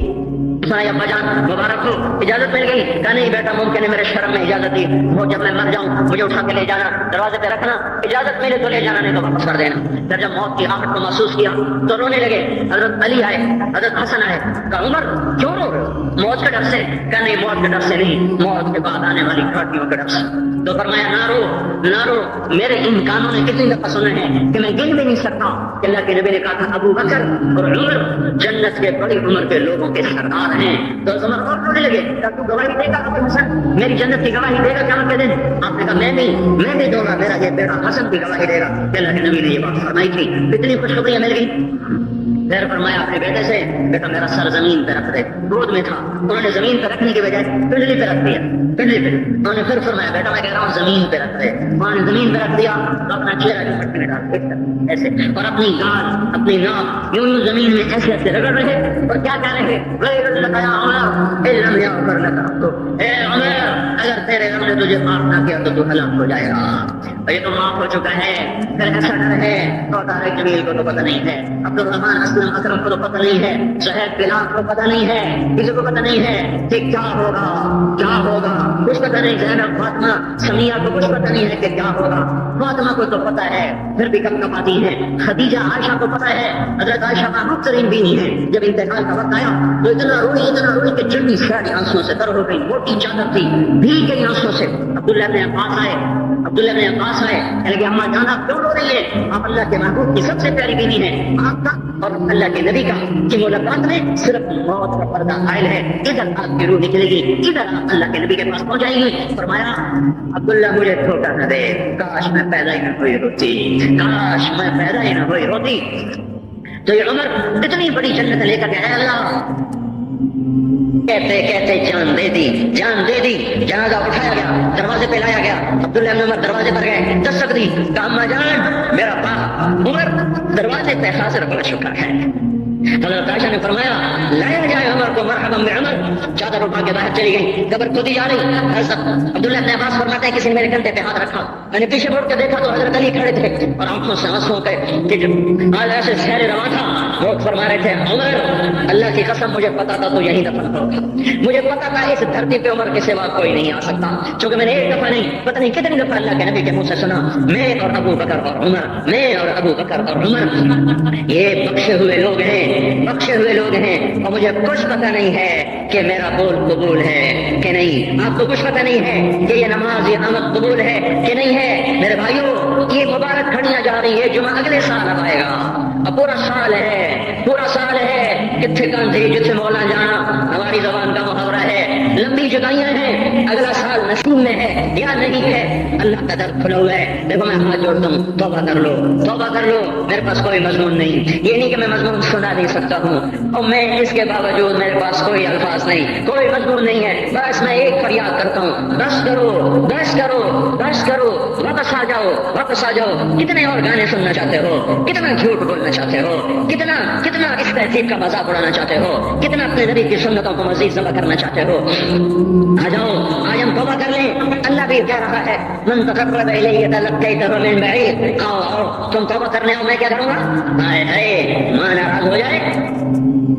ابا جان مبارک ہو، اجازت مل گئی؟ کہا نہیں بیٹا ممکن ہے میرے شرم میں اجازت دی، وہ جب میں مر جاؤں مجھے اٹھا کے لے جانا، دروازے پہ رکھنا، اجازت ملے تو لے جانا، نہیں تو واپس کر دینا۔ پھر جب موت کی آہٹ کو محسوس کیا تو رونے لگے۔ حضرت علی آئے، حضرت حسن آئے، کہا عمر کیوں رو رہے ہو؟ موت کے ڈر سے؟ کہا نہیں موت کے ڈر سے نہیں، موت کے بعد آنے والی گھاٹیوں کے ڈر سے۔ تو فرمایا نہ رو نہ رو، میرے ان کانوں نے کتنی دفعہ سنا ہے کہ میں گن بھی نہیں سکتا کہ اللہ کے نبی نے کہا تھا ابو بکر اور عمر جنت کے بڑی عمر کے لوگوں کے سردار ہیں۔ تو عمر اور رونے لگے، کیا تو گواہی دے گا ابو حسن، میری جنت کی گواہی دے گا قیامت کے دن؟ آپ نے کہا میں بھی دوں گا، میرا یہ بیٹا حسن کی گواہی دے گا کہ اللہ کے نبی نے یہ بات فرمائی تھی۔ اتنی خوشخبریاں مل گئی۔ پھر فرمایا اپنے بیٹے سے بیٹا میرا سر زمین پہ رکھ دے، گود میں تھا، انہوں نے زمین پہ رکھنے کے بجائے پنڈلی پہ رکھ دیا، پنڈلی پہ۔ انہوں نے پھر فرمایا بیٹا میں کہہ رہا ہوں زمین پہ رکھ دے، انہوں نے زمین پہ رکھ دیا، تو اپنا چہرہ جو مٹی میں ڈال ایسے، اور اپنی گال اپنی ناک یوں زمین میں ایسے ایسے رگڑ رہے، اور کیا کہہ رہے اے عمر اگر تیرے رب نے تجھے معاف نہ کیا تو تو ہلاک ہو جائے گا، یہ تو معاف ہو چکا ہے، پھر ایسا ڈر ہے، تو طارق جمیل کو تو پتہ نہیں ہے، عبد الرحمان اسلم اکرم کو تو پتہ نہیں ہے، صہیب بلال کو پتہ نہیں ہے، کسی کو پتہ نہیں ہے کہ کیا ہوگا کیا ہوگا، کچھ پتہ نہیں، زینب فاطمہ سمیہ کو کچھ پتہ نہیں ہے کہ کیا ہوگا، فاطمہ کو تو پتہ ہے پھر بھی کب کب آتی ہے، خدیجہ عائشہ کو پتہ ہے، حضرت عائشہ محبوب ترین بیوی ہے، جب انتقال کا وقت آیا تو اتنا روئی کہ چڑی ساری آنسوں سے تر ہو گئی، موٹی چادر تھی بھیگ گئی آنسوں سے۔ عبداللہ ابن عباس آئے، عبداللہ بن عباس ہے کہنے کہ اما جان آپ کیوں رو رہی ہے؟ آپ اللہ کے محبوب کی سب سے پیاری بیوی ہے، آپ کا اور اللہ کے نبی کا کی ملاقات میں صرف موت کا پردہ قائل ہے، ادھر آپ کی روح نکلے گی، ادھر آپ اللہ کے نبی کے پاس پہنچ جائیں گی۔ فرمایا عبداللہ مجھے دھوکہ نہ دے، کاش میں پیدا ہی نہ ہوئی ہوتی، کاش میں پیدا ہی نہ ہوئی ہوتی۔ تو یہ عمر اتنی بڑی جنت لے کر کے اے اللہ کہتے کہتے جان دے دی، جان دے دی۔ جنازہ اٹھایا گیا، دروازے پہ لایا گیا، عبداللہ بن عمر دروازے پر گئے، دستک دی، کہا اما جان میرا باپ عمر دروازے پہ حاضر ہو چکا ہے۔ حضرت عائشہ نے فرمایا لایا جائے عمر کو، مرحبا بعمر۔ چادر اٹھا کے باہر چلی گئی، قبر کھودی جا رہی۔ عبداللہ بن عباس فرماتا ہے کسی نے میرے کندھے پہ ہاتھ رکھا، میں نے پیچھے مڑ کے دیکھا تو حضرت علی کھڑے تھے اور آنکھوں سے آنسو کے آج ایسے سیر رواں تھا۔ لوگ فرما رہے تھے عمر اللہ کی قسم مجھے پتا تھا تو یہی دفن ہوگا، مجھے پتا تھا اس دھرتی پہ عمر کے سوا کوئی نہیں آ سکتا، چونکہ میں نے ایک دفعہ نہیں پتہ نہیں کتنی دفعہ اللہ کے نبی کے منہ سے سنا میں اور ابو بکر اور عمر، میں اور ابو بکر اور عمر یہ بخشے ہوئے لوگ ہیں، بخشے ہوئے لوگ ہیں، اور مجھے کچھ پتہ نہیں ہے کہ میرا بول قبول ہے کہ نہیں، آپ کو کچھ پتہ نہیں ہے کہ یہ نماز یہ آمد قبول ہے کہ نہیں ہے۔ میرے بھائیوں یہ مبارک گھڑیاں جا رہی ہے، جمعہ اگلے سال اب آئے گا، اب پورا سال ہے، پورا سال ہے، کتنے گاندھی جتنے مولا جانا ہماری زبان کا محاورہ ہے، لمبی جدائیاں ہیں، اگلا سال نصیب میں ہے یا نہیں ہے، اللہ کا در کھلا ہوا ہے۔ دیکھو میں ہاتھ جوڑتا ہوں، توبہ کر لو، توبہ کر لو، میرے پاس کوئی مضمون نہیں، یہ نہیں کہ میں مضمون سنا نہیں سکتا ہوں اور میں اس کے باوجود میرے پاس کوئی الفاظ نہیں، کوئی مضمون نہیں ہے، بس میں ایک فریاد کرتا ہوں بس کرو، بس کرو، بس کرو، واپس آ جاؤ، واپس آ جاؤ۔ کتنے اور گانے سننا چاہتے ہو، کتنا جھوٹ بولنا چاہتے ہو، کتنا کتنا اس تہذیب کا مذاق اڑانا چاہتے ہو، کتنا اپنے نبی کی سنتوں کو مزید ذبح کرنا چاہتے ہو۔ آ جاؤ آج ہم توبہ کر لیں، اللہ بھی کہہ رہا ہے من تقرب الیہ تلقیتہ من بعید، آؤ آؤ تم توبہ کرنے آؤ میں کیا کروں گا۔ ہائے ہائے ماں ناراض ہو جائے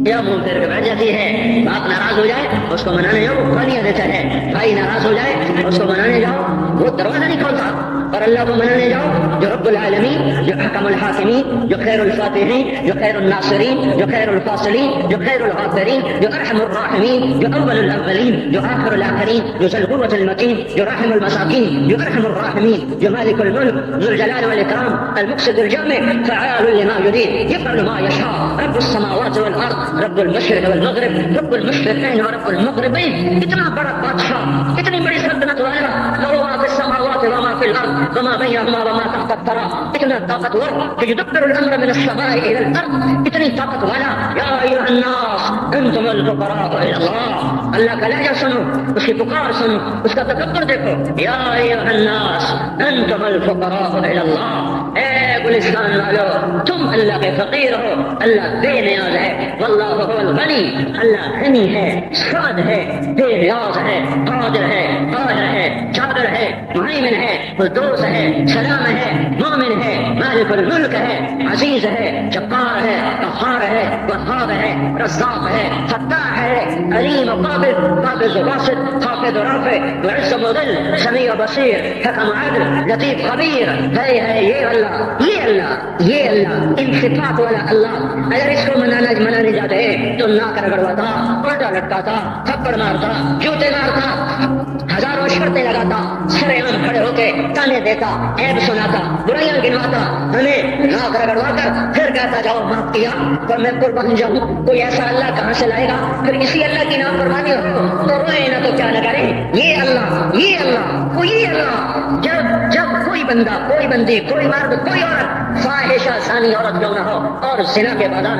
یا منہ پھیر کے بیٹھ جاتی ہے، باپ ناراض ہو جائے اس کو منانے جاؤ گالیاں دیتا ہے، بھائی ناراض ہو جائے اس کو منانے جاؤ وہ دروازہ نہیں کھولتا، اور اللہ کو منانے جاؤ جو رب العالمین، جو حکم الحاکمین، جو خیر الفاتحین، جو خیر الناصرین، جو خیر الفاصلین، جو خیر الغافرین، جو ارحم الراحمین، جو اول الاولین، جو آخر الاخرین، جو ذو القوة المتین، جو رحم المساکین، جو ارحم الراحمین، جو مالک الملک ذو الجلال والاکرام المقصد الجامع فعال لما يريد يفعل ما يشاء رب السماوات والارض رب المشرق والمغرب رب المشرقین ورب المغربین۔ اتنا بڑا بادشاہ، اتنی بڑی سلطنت والا، لو ما في السماوات وما في الارض وما بينهما وما تحت الثرى، اتنا طاقتور کہ يدبر الامر من السماء الى الارض، اتنی طاقت والا۔ یا ایھا الناس انتم الفقراء الى اللہ، اللہ کا لہجہ سنو، اس کی پکار سنو، اس کا تکبر دیکھو۔ یا ایھا الناس انتم الفقراء الى اللہ، اے گلستان والو تم اللہ کے فقیر ہو، اللہ بے نیاز ہے، واللہ هو الغنی، اللہ غنی ہے، سعد ہے، بے نیاز ہے، قادر ہے، قاہر ہے، قادر ہے، مہیمن ہے، قدوس ہے، سلام ہے، مومن ہے، مالک الملک ہے، عزیز ہے، جبار ہے، قہار ہے، وہاب ہے، رزاق ہے، فتاح ہے، علیم و قابل، قابض و باسط، خافض و رافع، معز و مذل، سمیع و بصیر، حکم عدل، لطیف خبیر، ہے یہ اللہ، یہ اللہ، یہ اللہ، ان صفات والا اللہ۔ اگر اس کو منانے جاتے ہیں تو ناک رگڑواتا، الٹا لٹکاتا، تھپڑ مارتا، جوتے مارتا، ہزاروں شرطیں لگاتا، سرے عام کھڑے ہو کے تانے دیتا، عیب سناتا، برائیاں گنواتا، ہمیں ناک رگڑوا کر پھر کہتا جاؤ معاف کیا تو میں قربان جاؤں۔ کوئی ایسا اللہ کہاں سے لائے گا؟ پھر اسی اللہ کی نافرمانی ہو تو روئے نہ تو کیا نہ کرے۔ یہ اللہ، یہ اللہ، یہ اللہ، جب کوئی بندہ، کوئی بندی، کوئی مرد، کوئی عورت فاحشہ ثانی عورت کیوں نہ ہو اور زنا کے بازار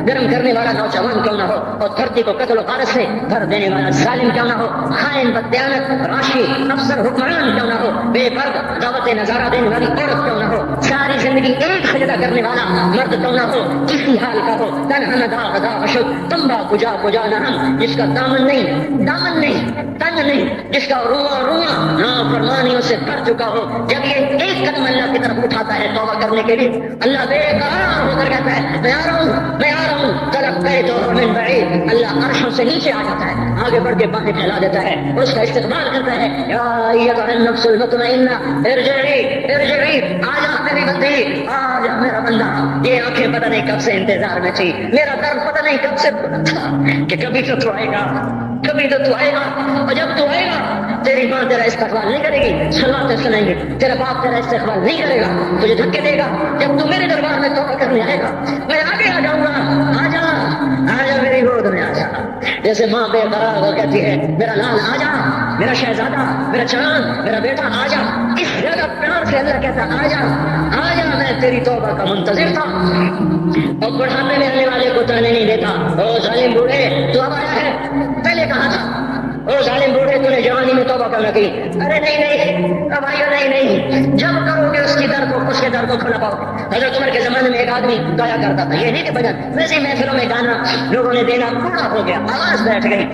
گرم کرنے والا نوجوان کیوں نہ ہو اور دھرتی کو قتل و غارت سے بھر دینے والا ظالم کیوں نہ ہو، خائن بددیانت راشی افسر حکمران کیوں نہ ہو، بے پرد دعوت نظارہ دینے والی عورت کیوں نہ ہو، ساری زندگی ایک سجدہ کرنے والا مرد کیوں نہ ہو، کسی حال کا ہو، تنہا ندا غدا اشد تمبا کجا کجا نہم، جس کا دامن نہیں، دامن نہیں، تن نہیں، جس کا رواں نافرمانیوں سے بھر چکا ہو، جب یہ ایک قدم اللہ کی طرف اٹھاتا ہے توبہ کرنے کے لیے، اللہ بے قرار ہو کر کہتا ہے میں آ رہا ہوں، میں آ رہا ہوں، تلقیتہ من بعید، اللہ عرشوں سے نیچے آ جاتا ہے، آگے بڑھ کے باہیں پھیلا دیتا ہے، اس کا استقبال کرتا ہے، یا ایھا النفس المطمئنہ ارجعی ارجعی، آجا میری بندی، آجا میرا بندہ۔ یہ آنکھیں پتہ نہیں کب سے انتظار میں تھی، میرا درد پتہ نہیں کب سے تھا کہ کبھی تو آئے گا، کبھی تو آئے گا، اور جب تو آئے گا تیری ماں تیرا استقبال نہیں کرے گی، صلواتیں سنائیں گے، تیرا باپ تیرا استقبال نہیں کرے گا، تجھے دھکے دے گا۔ جب تو میرے دربار میں توبہ کرنے آئے گا میں آگے آ جاؤں گا، آ جا میری گود میں آ جا۔ جیسے ماں بے قرار ہو کہتی ہے میرا لال آ جا، میرا شہزادہ، میرا چاند، میرا بیٹا آ جا، اس زیادہ پیار سے اللہ کہتا آ جا آ جا، میں تیری توبہ کا منتظر تھا۔ اور بڑھاپے میں آنے والے کو تانے نہیں دیتا، او ظالم بوڑھے تو اب آیا ہے، پہلے کہا تھا او ظالم بوڑھے تو نے جوانی میں توبہ کرنا کی، ارے نہیں اب آئیو نہیں، جب کرو گے اس کے در کو کھلا پاؤ گے۔ حضرت عمر کے زمانے میں ایک آدمی گایا کرتا تھا، یہ نہیں کہ بجن ویسے محفلوں میں گانا لوگوں نے دینا پورا ہو گیا، آواز بیٹھ گئی،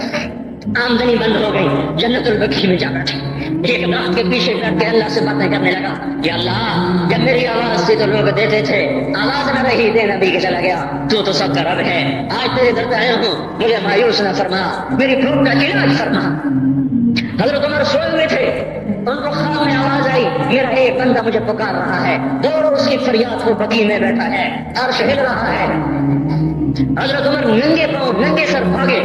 آمدنی بند ہو گئی، جنت البقیع میں جا بیٹھے، ایک درخت کے پیچھے بیٹھ کے اللہ سے باتیں کرنے لگا، یا اللہ جب میری آواز تھی تو لوگ دیتے تھے، آواز نہ رہی دے نبی کے چلا گیا، تو سب کا رب ہے، آج تیرے در پہ آیا ہوں، مجھے مایوس نہ فرما، میری بھوک کا علاج فرما۔ حضرت عمر سوئے ہوئے تھے، ان کو خواب میں آواز آئی میرا ایک بندہ مجھے پکار رہا ہے، دوڑو اس کی فریاد کو، بقیع میں بیٹھا ہے، عرش ہل رہا ہے۔ حضرت عمر ننگے پاؤں ننگے سر بھاگے،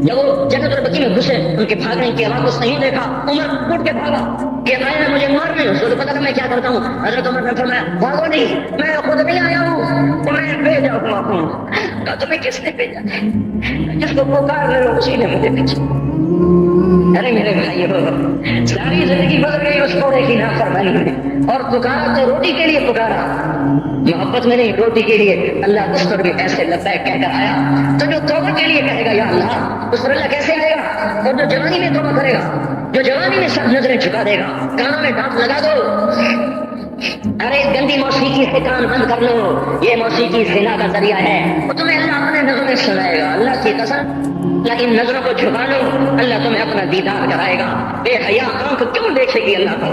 جب وہ جنت البقیع میں گھسے ان کے بھاگنے کی آواز کو نہیں دیکھا، عمر اٹھ کے بھاگا کہ آئے نا مجھے مارنے، اس کو تو پتا تھا میں کیا کرتا ہوں۔ حضرت عمر نے فرمایا بھاگو نہیں، میں خود نہیں آیا ہوں، میں بھیجا ہوا ہوں۔ کہا تمہیں کس نے بھیجا؟ جس کو پکار رہے ہو اسی نے مجھے بھیجا۔ ارے میرے بھائیو، ساری زندگی گزر گئی اس کوڑے کی نافرمانی میں، اور پکارا تو روٹی کے لیے پکارا، محبت میں نہیں روٹی کے لیے۔ اللہ اس پر بھی ایسے لبیک کہہ کر آیا، تو جو توبہ کے لیے کہے گا یا اللہ، اس پر اللہ کیسے آئے گا؟ اور جو جوانی میں توبہ کرے گا، جو جوانی میں سب نظریں جھکا دے گا، کانوں میں ڈانٹ لگا دو، ارے اس گندی موسیقی سے کان بند کر لو، یہ موسیقی زنا کا ذریعہ ہے، اور تمہیں اللہ اپنے نظروں میں سنائے گا، اللہ کی قسم لیکن نظروں کو جھکا لو، اللہ تمہیں اپنا دیدار کرائے گا۔ بے حیا آنکھ کیوں دیکھے گی اللہ کو؟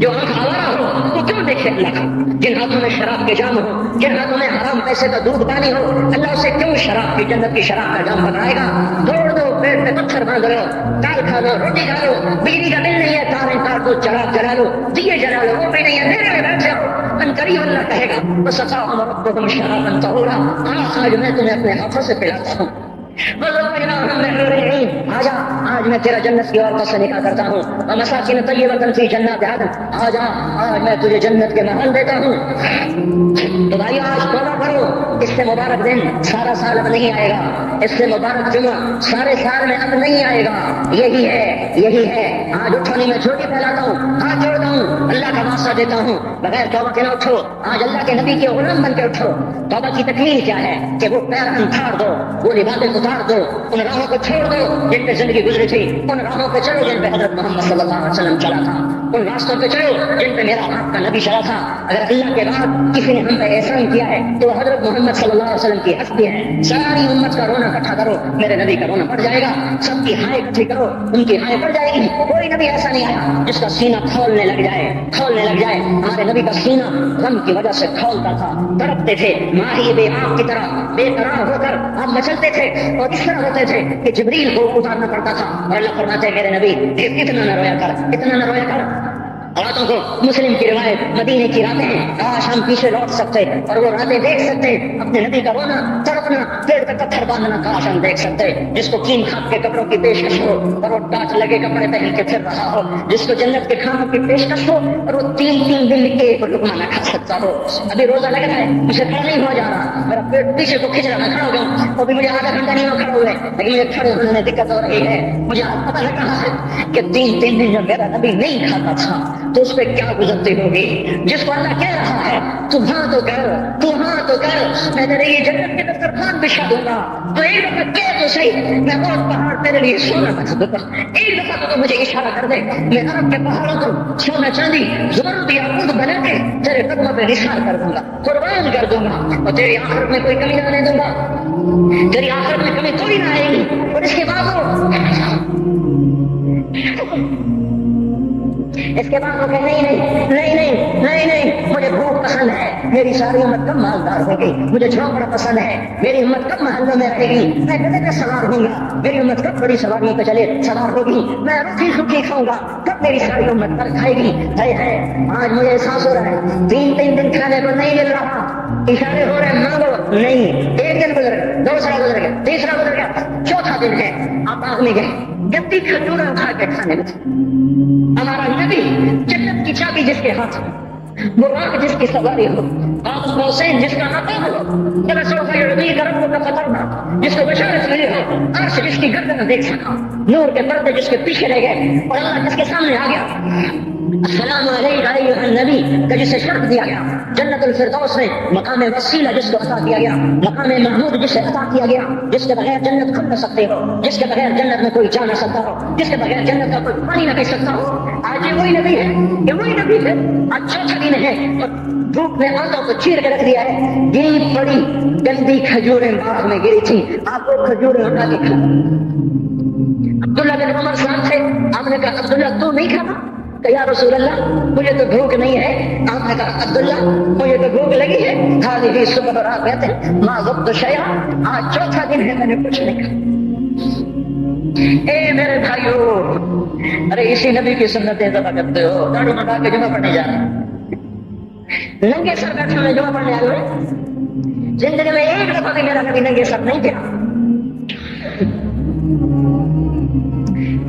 جو آنکھ آوارہ ہو وہ کیوں دیکھے اللہ کو؟ جن ہاتھوں میں شراب کے جام ہو، جن ہاتھوں میں حرام پیسے کا دودھ پانی ہو، اللہ اسے کیوں شراب کی جنت کی شراب کا جام بنائے گا؟ دوڑ دو، پیٹ پہ پتھر باندھ لو، دال کھا لو، روٹی کھا لو، بجلی کا بل نہیں ہے تاریں کاٹ دو، چراغ جلا لو، دیے جلا لو، وہ بھی نہیں ہے میرے میں بیٹھ جاؤ، ان قریب اللہ کہے گا وَسَقَاهُمْ رَبُّهُمْ شَرَابًا طَهُورًا، آج میں تمہیں اپنے ہاتھوں سے پلاتا ہوں۔ آج میں تیرا جنت کی عورتوں سے نکاح کرتا ہوں، وَمَسَاكِنَ طَيِّبَةً فِي جَنَّاتِ عَدْنٍ، آج میں تجھے جنت کے محل دیتا ہوں۔ تو بھائی آج توبہ کرو، اس سے مبارک دن سارا سال اب نہیں آئے گا، اس سے مبارک جمعہ سارے سال میں اب نہیں آئے گا، یہی ہے۔ آج اٹھو نہیں میں چھوٹی پھیلاتا ہوں، ہاتھ جوڑتا ہوں، اللہ کا واسطہ دیتا ہوں، بغیر توبہ کے نہ اٹھو، آج اللہ کے نبی کے غلام بن کے اٹھو۔ توبہ کی تکمیل کیا ہے کہ وہ پیراہن پھاڑ دو، وہ لباسیں اتار دو، ان راہوں کو چھوڑ دو جن پہ زندگی گزری تھی، ان راہوں پہ چلو جن پہ حضرت محمد صلی اللہ علیہ وسلم چلا تھا، ان راستوں پہ چلو جن پہ میرا آپ کا نبی چلا تھا۔ اگر اللہ کے بعد کسی نے ہم پہ احسان کیا ہے تو حضرت محمد صلی اللہ علیہ وسلم کی ہستی ہے۔ ساری امت کا رونا اکٹھا کرو، میرے نبی کا رونا بڑھ جائے گا، سب کی ہائیں اکٹھی کرو، ان کی ہائیں بڑھ جائے گی۔ کوئی نبی ایسا نہیں آیا جس کا سینہ کھولنے لگ جائے۔ ہمارے نبی کا سینہ غم کی وجہ سے کھولتا تھا، تڑپتے تھے، ماہی بے آب کی طرح بے قرار ہو کر آپ مچلتے تھے، اور اس طرح ہوتے تھے کہ جبریل کو اتارنا پڑتا تھا، اور اللہ فرماتے ہیں میرے نبی اتنا نہ رویا کر۔ راتوں کو مسلم کی روایت مدینے کی راتیں ہیں، کاش ہم پیچھے لوٹ سکتے اور وہ راتیں دیکھ سکتے، اپنے نبی کا رونا، تڑپنا، پیڑ پہ پتھر باندھنا کاش ہم دیکھ سکتے، جس کو کین کھاد کے کپڑوں کی پیشکش ہو اور وہ ٹاٹ لگے کپڑے پہن کے پھر رہا ہو، جس کو جنت کے کھانوں کی پیشکش ہو اور وہ تین دن ایک لقمہ نہ کھا سکتا ہو۔ ابھی روزہ لگ رہا ہے، مجھے کھڑا نہیں ہوا جا رہا، میرا پیٹ پیچھے کو کھینچ رہا، میں کھڑا ہو گیا، وہ بھی مجھے آدھا گھنٹہ نہیں ہو کھڑا ہوئے، لیکن مجھے کھڑے ہونے میں دقت ہو رہی ہے۔ مجھے پتہ لگ رہا ہے کہ تین دن جب میرا نبی نہیں کھاتا تھا تو اس پہ کیا گزرتی ہوگی، جس کو اللہ کہہ رہا ہے تو ہاں تو کر، میں تیرے یہ جنت کے دسترخوان بچھا دوں گا، تو ایک دفعہ کہہ تو صحیح، میں اور پہاڑ تیرے لیے سونا بچا دوں گا، ایک دفعہ تو مجھے اشارہ کر دے، میں عرب کے پہاڑوں کو سونا چاندی زمرد یاقوت بنا کے تیرے قدموں پہ نثار کر دوں گا، قربان کر دوں گا، اور تیری آخرت میں کوئی کمی نہ آنے دوں گا، تیری آخرت میں کمی کوئی نہ آئے گی۔ اور اس کے بعد وہ کہ نہیں، مجھے بھوک پسند ہے، میری ساری امت کب مالدار ہوگی، مجھے جھونپڑا پسند ہے، میری امت کب محلوں میں رہے گی، میں گدے پہ سوار ہوں گا، میری امت کب بڑی سواریوں پہ چلے سوار ہوگی، میں روٹی سوکھی کھاؤں گا، کب میری ساری امت پر کھائے گی۔ ہے آج مجھے احساس ہو رہا ہے، تین دن کھانے کو نہیں مل رہا، اشارے ہو رہے ہیں مانگو نہیں، ایک دن گزر گیا، دوسرا گزر گیا، تیسرا گزر گیا، چوتھا دن ہے آپ آگ میں گئے، گندی کھجوریں اٹھا کے کھانے لگے۔ ہمارا نبی جنت کی چابی جس کے ہاتھ میں، براق جس کی سواری ہو، آپ حسین جس کا مقام ہو، جب سوف یعطیک ربک فترضی، جس کو بشارت ملی ہو، عرش جس کی گردن دیکھ سکا، نور کے پردے جس کے پیچھے رہ گئے اور اللہ جس کے سامنے آ گیا، السلام علیک ایھا النبی کا جسے شرف دیا گیا، جنت الفردوس میں مقام وسیلہ جس کو عطا کیا گیا، مقام محمود جسے عطا کیا گیا، جس کے بغیر جنت کھل نہ سکتے ہو، جس کے بغیر جنت میں کوئی جا نہ سکتا ہو، جس کے بغیر جنت کا کوئی پانی نہ پی سکتا ہو، آج یہ وہی نبی ہے، یہ وہی نبی ہے، آج چوتھا دن ہے اور دھوپ نے آنکھوں کو چیر کے رکھ دیا ہے، گری پڑی گندی کھجوریں باغ میں گری تھی، آپ کو کھجوریں اٹھا کے کھا۔ عبداللہ بن عمر صاحب سے آپ نے کہا عبداللہ تو نہیں کھاتا؟ کہ یا رسول اللہ مجھے تو بھوک نہیں ہے۔ آپ نے کہا عبداللہ مجھے تو بھوک لگی ہے، هذه صبح رابعة ما ذقت شيئا، آج چوتھا دن ہے میں نے کچھ نہیں کھایا۔ اے میرے بھائیو، ارے اسی نبی کی سنتیں ذبح کرتے ہو، داڑھی منڈا کے جمعہ پڑھنے جا رہے ہیں، ننگے سر بیٹھے ہوئے جمعہ پڑھنے آئے ہوئے، زندگی میں ایک دفعہ بھی میرا نبی ننگے سر نہیں کیا،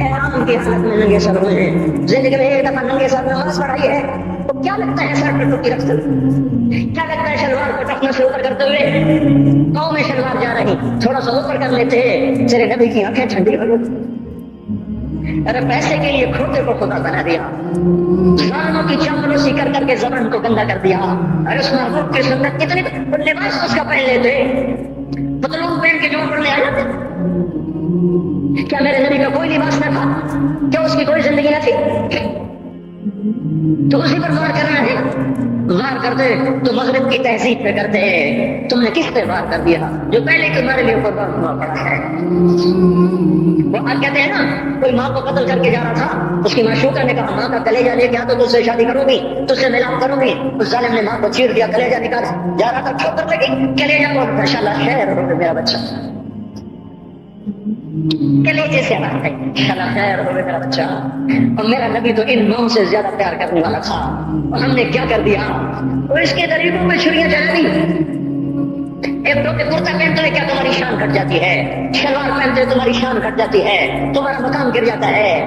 احرام کی حالت میں ننگے سر ہوئے ہیں، زندگی میں ایک دفعہ ننگے سر نماز پڑھائی ہے، تو کیا لگتا ہے سر پہ ٹوپی رکھتے ہوئے، کیا لگتا ہے شلوار کو ٹخنے سے اوپر کرتے ہوئے، پاؤں میں شلوار جا رہی، تھوڑا سا اوپر کر لیتے ہیں، تیرے نبی کی آنکھیں ٹھنڈی ہو جاتی۔ ارے پیسے کے لیے کھوتے کو خدا بنا دیا، ظالموں کی چاپلوسی کر کر کے زبان کو گندا کر دیا، اور اس محبوب کی سنت کتنی لباس اس کا پہن لیتے، پتلون پہن کے جمعہ پڑھنے آ جاتے۔ کیا میرے نبی کا کوئی لباس نہ تھا؟ کیا اس کی کوئی زندگی نہ تھی؟ تو اسی پر وار کرنا ہے، وار کرتے تو مغرب کی تہذیب پہ کرتے، تم نے کس پہ وار کر دیا جو پہلے تمہارے لیے قربان ہوا پڑا ہے؟ وہ آج کہتے ہیں نا، کوئی ماں کو قتل کر کے جا رہا تھا، اس کی معشوقہ نے کہا ماں کا کلیجہ لے کے آ تو تجھ سے شادی کروں گی، تجھ سے ملاپ کروں گی، اس ظالم نے ماں کو چیر دیا، کلیجہ نکال، جا رہا تھا ٹھوکر لگی، کلیجہ کو ماشاءاللہ خیر ہو میرا بچہ، کلیجے سے بات ہے، انشاءاللہ خیر ہوئے میرا بچہ، اور میرا نبی تو ان ماؤں سے زیادہ پیار کرنے والا تھا، اور ہم نے کیا کر دیا، اور اس کے طریقوں میں چھریاں چلا دی، ایک ٹوپی کرتا پہنتے ہوئے کیا تمہاری شان کٹ جاتی ہے، شلوار پہنتے ہوئے تمہاری شان کٹ جاتی ہے، تمہارا مقام گر جاتا ہے۔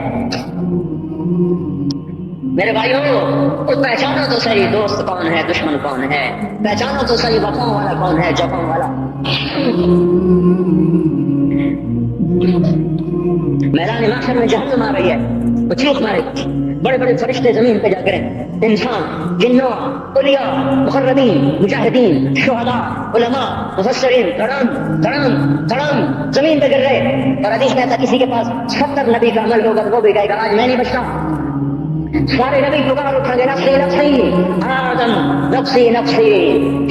میرے بھائیوں، پہچانو تو صحیح دوست کون ہے، دشمن کون ہے، پہچانو تو صحیح وفاؤں والا کون ہے، جفاؤں والا۔ میدان محشر میں جہنم آ رہی ہے، وہ چیخ مارے، بڑے بڑے فرشتے زمین پہ جا گرے، انسان، جنوں، اولیاء، مقربین، مجاہدین، شہداء، علماء، مفسرین، دڑم دڑم دڑم زمین پہ گر رہے، اور حدیث میں آتا کسی کے پاس 70 نبی کا عمل ہوگا وہ بھی کہے گا آج میں نہیں بچتا۔ سارے نبی پکار اٹھا گے، نفسی نفسی، آدم نفسی نفسی،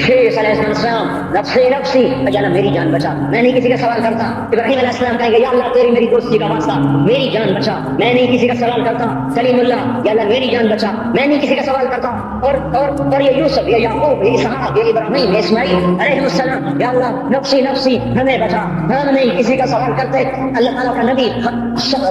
شیخ علیہ السلام نفسی نفسی، یا اللہ میری جان بچا، میں نہیں کسی کا سوال کرتا۔ ابراہیم علیہ السلام کہیں گے یا اللہ تیری میری دوستی کا واسطہ میری جان بچا، میں نہیں کسی کا سوال کرتا۔ کلیم اللہ، یا اللہ میری جان بچا، میں نہیں کسی کا سوال کرتا۔ اور یہ یوسف، یہ یعقوب، یہ اسحاق، یہ ابراہیم، یہ اسماعیل علیہ السلام، یا اللہ نفسی نفسی ہمیں بچا، ہم نہیں کسی کا سوال کرتے۔ اللہ تعالیٰ کا نبی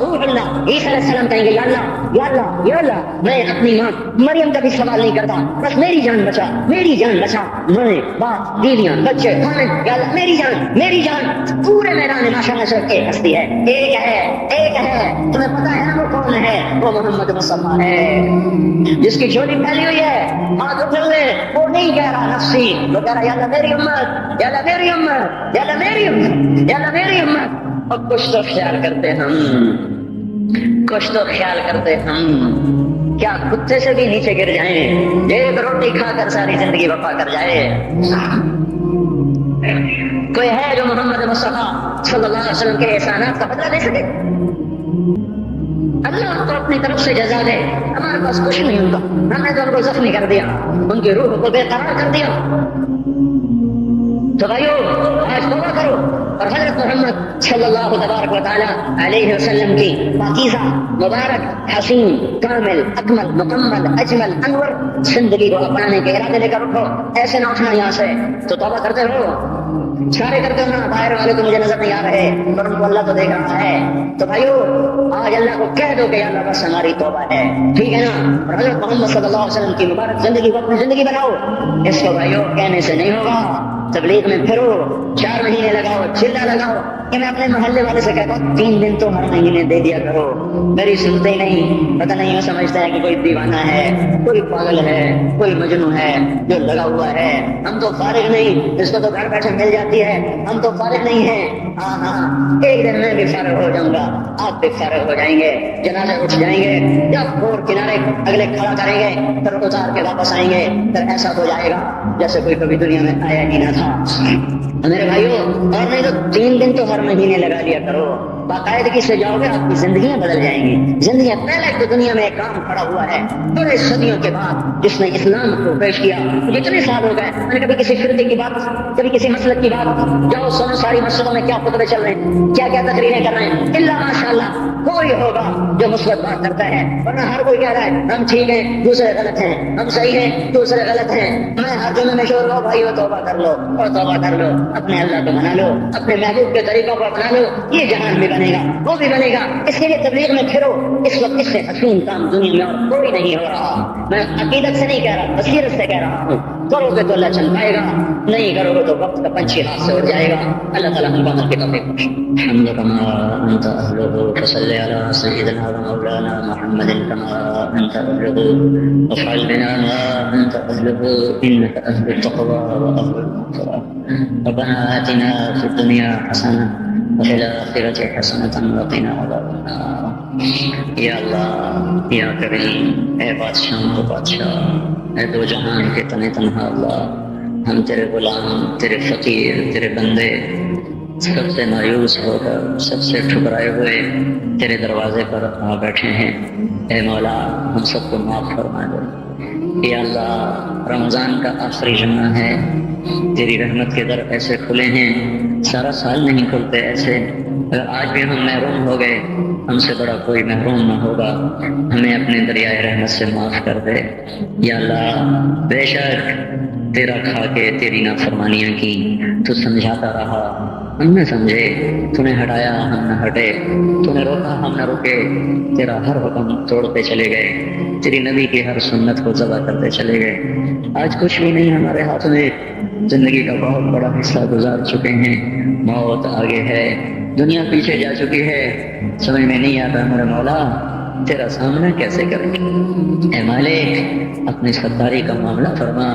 روح اللہ عیسیٰ علیہ السلام کہیں گے یا اللہ یا اللہ یا اللہ میں اپنی ماں مریم کا بھی سوال نہیں کرتا، بس میری جان بچا، میری جان بچا، میں باپ بیویاں بچے خامد، یا اللہ میری جان پورے میدان محشر میں سے ایک ہستی ہے، ایک ہے، تمہیں پتا ہے نا وہ کون ہے؟ وہ محمد مصطفیٰ ہے، جس کی جھولی پھیلی ہوئی ہے، ہاتھ اٹھے ہوئے، وہ نہیں کہہ رہا نفسی، وہ کہہ رہا یا اللہ میری امت، یا اللہ میری امت، یا اللہ میری امت، یا اللہ میری امت۔ اور کچھ تو خیال کرتے ہم، کیا کتے سے بھی نیچے گر جائیں، ایک روٹی کھا کر ساری زندگی وفا کر جائے۔ کوئی ہے جو محمد مصطفیٰ صلی اللہ علیہ وسلم کے احسانات کا بدلہ دے سکے؟ اللہ کو اپنی طرف سے جزا دے، ہمارے پاس کچھ نہیں ہوگا، ہم نے تو ان کو زخمی کر دیا، ان کی روح کو بے قرار کر دیا۔ تو بھائیو آج توبہ کرو، اور حضرت محمد صلی اللہ تبارک و تعالی علیہ وسلم کی پاکیزہ مبارک حسین کامل اکمل مکمل اجمل انور زندگی کو اپنانے کے ارادے لے کر اٹھو. ایسے نہ اٹھنا یہاں سے تو توبہ کرتے رہو. اشارے کرتے ہو نا باہر والے تو مجھے نظر نہیں آ رہے پر ان کو اللہ تو دیکھ رہا ہے. تو بھائیو آج اللہ کو کہہ دو کہ اللہ بس ہماری توبہ ہے, ٹھیک ہے نا. اور حضرت محمد صلی اللہ علیہ وسلم کی مبارک زندگی کو اپنی زندگی بناؤ. اس کو بھائیو کہنے سے نہیں ہوگا. تبلیغ میں پھرو, 4 مہینے لگاؤ, چلا لگاؤ کہ میں اپنے محلے والے سے کہتا ہوں 3 دن تو ہر مہینے دے دیا کرو. میری سنتے ہی نہیں, پتہ نہیں وہ سمجھتا ہے کہ کوئی دیوانہ ہے, کوئی پاگل ہے, کوئی مجنون ہے جو لگا ہوا ہے. ہم تو فارغ نہیں, اس کو تو گھر بیٹھے مل جاتی ہے, ہم تو فارغ نہیں ہیں. ہاں ہاں ایک دن میں بھی فارغ ہو جاؤں گا, آپ بھی فارغ ہو جائیں گے, جنازے اٹھ جائیں گے, جب بور کنارے اگلے کھڑا کریں گے پھر اتار کے واپس آئیں گے. پھر ایسا ہو جائے گا جیسے کوئی کبھی دنیا میں آیا ہی نہ تھا. میرے بھائیوں, اور نہیں تو 3 دن تو ہر مہینے لگا لیا کرو. باقاعدگی سے جاؤ گے آپ کی زندگیاں بدل جائیں گی. زندگیاں پہلے تو دنیا میں ایک کام کھڑا ہوا ہے بڑے صدیوں کے بعد جس نے اسلام کو پیش کیا. کتنے سال ہو گئے میں نے کبھی کسی فرقے کی بات, کبھی کسی مسلک کی بات, جاؤ سنو ساری مسجدوں میں کیا خطبے چل رہے ہیں, کیا کیا تقریریں کر رہے ہیں. اللہ ماشاء اللہ کوئی ہوگا جو مثبت بات کرتا ہے, ورنہ ہر کوئی کہہ رہا ہے ہم ٹھیک ہیں دوسرے غلط ہیں, ہم صحیح ہیں دوسرے غلط ہیں. میں ہر جمعے میں شور لو بھائیو توبہ کر لو, اور توبہ کر لو, اپنے اللہ کو منا لو, اپنے محبوب کے طریقوں کو اپنا لو. یہ جہان بھی بنے گا, وہ بھی بنے گا. اس کے لیے تبلیغ میں پھرو. اس وقت اس سے حسین کام دنیا میں اور کوئی نہیں ہو رہا. میں عقیدت سے نہیں کہہ رہا, بصیرت سے کہہ رہا ہوں. کرو گے تو اللہ چل پائے گا, نہیں کرو گے تو وقت کا پنچھی ہاتھ سے اڑ جائے گا. اللہ تعالیٰ ہم کو عمل کی توفیق بخشے. الحمد كما انت اهله فصل على سيدنا ومولانا محمد كما انت اهله وافعل بنا ما انت اهله انك اهل التقوى واهل المغفرة. ربنا آتنا في الدنيا حسنة وفي الآخرة حسنة وقنا عذاب النار. یا اللہ یا کریم, اے بادشاہ کو بادشاہ, اے دو جہان کے تن تنہا اللہ, ہم تیرے غلام, تیرے فقیر, تیرے بندے سب سے مایوس ہو کر, سب سے ٹھکرائے ہوئے تیرے دروازے پر آ بیٹھے ہیں. اے مولا ہم سب کو معاف فرما دے. یا اللہ رمضان کا آخری جمعہ ہے, تیری رحمت کے در ایسے کھلے ہیں, سارا سال نہیں کھلتے ایسے. اگر آج بھی ہم محروم ہو گئے, ہم سے بڑا کوئی محروم نہ ہوگا. ہمیں اپنے دریائے رحمت سے معاف کر دے. یا اللہ بے شک تیرا کھا کے تیری نافرمانیاں کی, تو سمجھاتا رہا, ہم نہ سمجھے, تو نے ہٹایا ہم نہ ہٹے, تو نے روکا ہم نہ روکے, تیرا ہر حکم توڑتے چلے گئے, تیری نبی کی ہر سنت کو ذبح کرتے چلے گئے. آج کچھ بھی نہیں ہمارے ہاتھ میں, زندگی کا بہت بڑا حصہ گزار چکے ہیں, موت آگے ہے, دنیا پیچھے جا چکی ہے. سمجھ میں نہیں آتا میرے مولا تیرا سامنا کیسے کریں. اے مالک اپنی ستاری کا معاملہ فرما,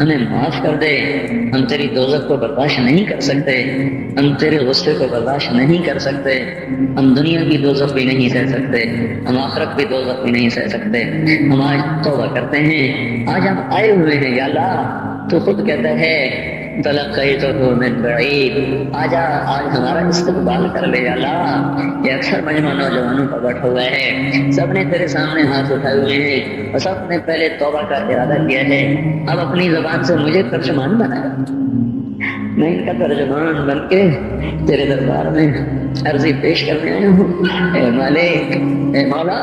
ہمیں معاف کر دے. ہم تیری دوزخ کو برداشت نہیں کر سکتے, ہم تیرے غصے کو برداشت نہیں کر سکتے. ہم دنیا کی دوزخ بھی نہیں سہ سکتے, ہم آخرت کی دوزخ بھی نہیں سہ سکتے. ہم آج توبہ کرتے ہیں, آج ہم آئے ہوئے ہیں. یا اللہ تو خود کہتا ہے تلقیتہ من بعید, آجا آج ہمارا استقبال کر لے. یا اللہ یہ اکثر مجمع نوجوانوں کا بیٹھا ہوا ہے, سب نے تیرے سامنے ہاتھ اٹھائے ہوئے ہیں, اور سب نے پہلے توبہ کا ارادہ کیا ہے. اب اپنی زبان سے مجھے ترجمان بنایا, میں ان کا ترجمان بن کے تیرے دربار میں عرضی پیش کرنے آیا ہوں. اے مالک اے مولا,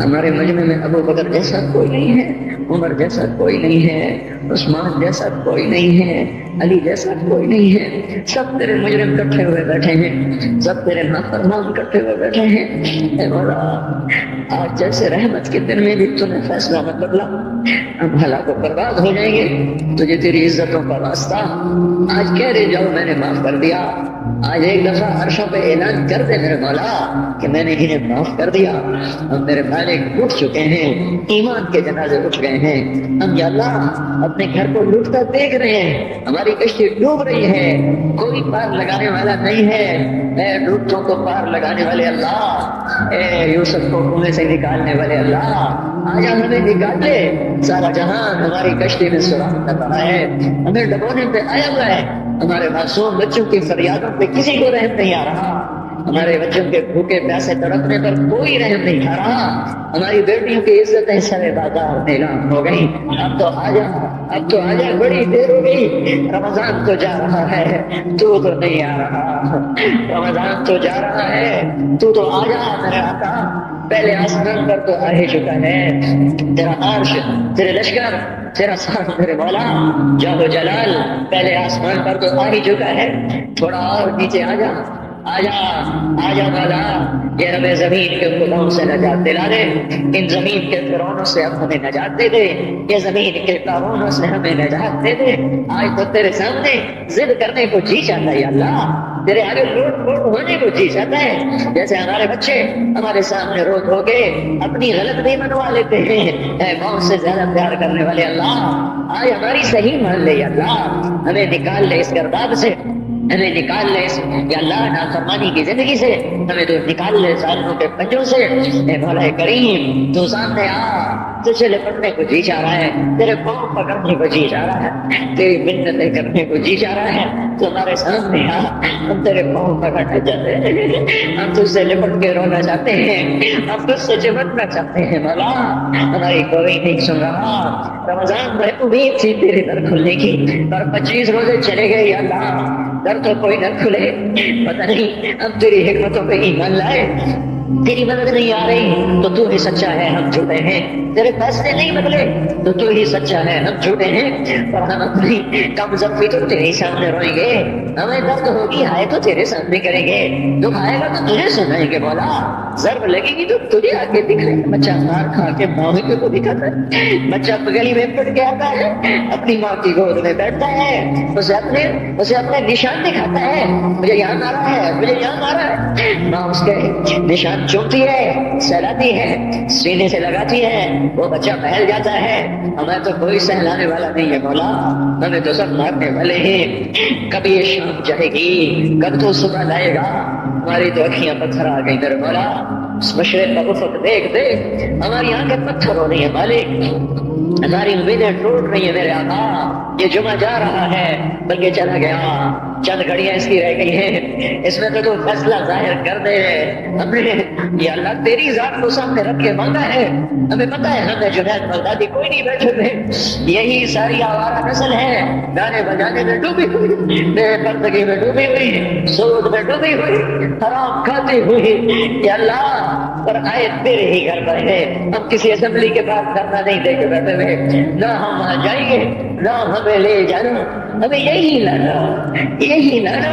ہمارے مجمع میں ابو بکر جیسا کوئی نہیں ہے, عمر جیسا کوئی نہیں ہے, عثمان جیسا کوئی نہیں ہے, علی جیسا کوئی نہیں ہے. سب تیرے مجرم اکٹھے ہوئے بیٹھے ہیں, سب تیرے نافرمان اکٹھے ہوئے بیٹھے ہیں. اے مولا آج جیسے رحمت کے دن میں بھی تو نے فیصلہ مت بدلا, ہم ہلاک و برباد ہو جائیں گے. تجھے تیری عزتوں کا واسطہ آج کہہ رہے جاؤ میں نے معاف کر دیا. آج ایک دفعہ عرشوں پہ اعلان کر دے میرے مولا کہ میں نے انہیں معاف کر دیا. ہم میرے مالک اٹھ چکے ہیں, ایمان کے جنازے اٹھ گئے ہیں. ہم یا اللہ اپنے گھر کو لوٹتا دیکھ رہے ہیں, ہماری کشتی ڈوب رہی ہے, کوئی پار لگانے والا نہیں ہے. اے ڈوبتوں کو پار لگانے والے اللہ, اے یوسف کو کنویں سے نکالنے والے اللہ, آج ہمیں نکال لے. سارا جہان ہماری کشتی میں سراغ کر رہا ہے, ہمیں ڈبونے پہ آیا ہوا ہے. ہمارے معصوم بچوں کی فریادوں پہ کسی کو رحم نہیں آ رہا, ہمارے بچوں کے بھوکے پیاسے تڑپنے پر کوئی رحم نہیں کھا رہا. ہماری بیٹیوں کی عزتیں سرے بازار نیلام ہو گئی. اب تو آ جا اب تو آجا، بڑی دیر ہو گئی، رمضان تو جا رہا ہے، تو نہیں آ رہا، رمضان تو جا رہا ہے، تو آجا میرے آقا، پہلے آسمان پر تو آ ہی چکا ہے، تیرا عرش، تیرے لشکر، تیرا ساتھ میرے مولا جاہ و جلال پہلے آسمان پر تو آ ہی چکا ہے، تھوڑا اور نیچے آجا، آجا آجا مولا، یہ ہمیں زمین کے غلاموں سے نجات دلا دے، ان زمین کے فرعونوں سے اب ہمیں نجات دے دے، یہ زمین کے قارونوں سے ہمیں نجات دے دے، آج تو تیرے سامنے ضد کرنے کو جی چاہتا ہے یا اللہ، تیرے آگے لوٹ پوٹ ہونے کو جی چاہتا ہے، جیسے ہمارے بچے ہمارے سامنے رو دھو کے اپنی غلط نہیں منوا لیتے ہیں، اے موت سے زیادہ پیار کرنے والے اللہ، آج ہماری صحیح مان لے یا اللہ، ہمیں نکال لے اس گرداب سے، ہمیں نکال لے یا اللہ نافرمانی کی زندگی سے، ہمیں تو نکال لے ظالموں کے پنجوں سے، اے مولا کریم تو سامنے آ، تجھے لپٹنے کو جی چاہ رہا ہے، تیرے پاؤں پکڑنے کو جی چاہ رہا ہے، تیری منتیں کرنے کو جی چاہ رہا ہے، تو ہمارے سامنے آ، ہم تیرے پاؤں پکڑنا چاہتے ہیں، ہم تجھ سے لپٹ کے رونا چاہتے ہیں، ہم تجھ سے چمٹنا چاہتے ہیں مولا، ہماری کوئی نہیں سن رہا، رمضان میں امید تھی تیرے در کھلنے کی، پر 25 روزے چلے گئے یا اللہ، در تو کوئی نہ کھلے، پتہ نہیں ہم تیری حکمتوں پہ ایمان لائے، تیری مدد نہیں آ رہی تو تو ہی سچا ہے، ہم جھوٹے ہیں، تیرے فیصلے نہیں بدلے تو تو ہی سچا ہے، ہم جھوٹے ہیں، اور ہم اپنی کم ضبطی تو تیرے سامنے روئیں گے، ہمیں درد ہوگی ہائے تو تیرے سامنے کریں گے، دکھ آئے گا تو تجھے سنائیں گے مولا، ضرب لگے گی تو تجھے آگے دکھائیں گے، بچہ مار کھا کے ماں کو دکھاتا ہے، بچہ گلی میں پٹ کے آتا ہے، اپنی ماں کی گود میں بیٹھتا ہے، اسے اپنے نشان دکھاتا ہے، مجھے یہاں مارا ہے، مجھے یہاں مارا ہے، ماں اس کے نشان چومتی ہے، سہلاتی ہے، سینے سے لگاتی ہے، وہ بچہ بہل جاتا ہے، ہمیں تو کوئی سہلانے والا نہیں ہے مولا، ہمیں تو سب مارنے والے ہیں، کبھی یہ شام جائے گی، کب تو صبح لائے گا، ہماری تو اکھیاں پتھر آ گئی میرے مولا، اس مشرق کا افق دیکھ دیکھ ہماری آنکھیں پتھر ہو رہی ہیں مالک، ہماری امیدیں ٹوٹ رہی ہیں میرے آقا، یہ جمعہ جا رہا ہے بلکہ چلا گیا، چند گھڑیاں اس کی رہ گئی ہیں، اس میں تو فیصلہ ظاہر کر دے، ہم نے یہ اللہ تیری ذات کو سامنے رکھ کے مانگا ہے، ہمیں پتہ ہے ہمیں جنید بغدادی کوئی نہیں بیٹھے تھے، یہی ساری آوارہ نسل ہے، گانے بجانے میں ڈوبی ہوئی، بے پردگی میں ڈوبی ہوئی، سود میں ڈوبی ہوئی، حرام کھاتی ہوئی، یا اللہ پر آئے تیرے ہی گھر پر ہے، ہم کسی اسمبلی کے بعد دھرنا نہیں دے کے بیٹھے ہوئے، نہ ہم وہاں جائیں گے، نہ ہمیں لے جانا، ہمیں یہی لانا،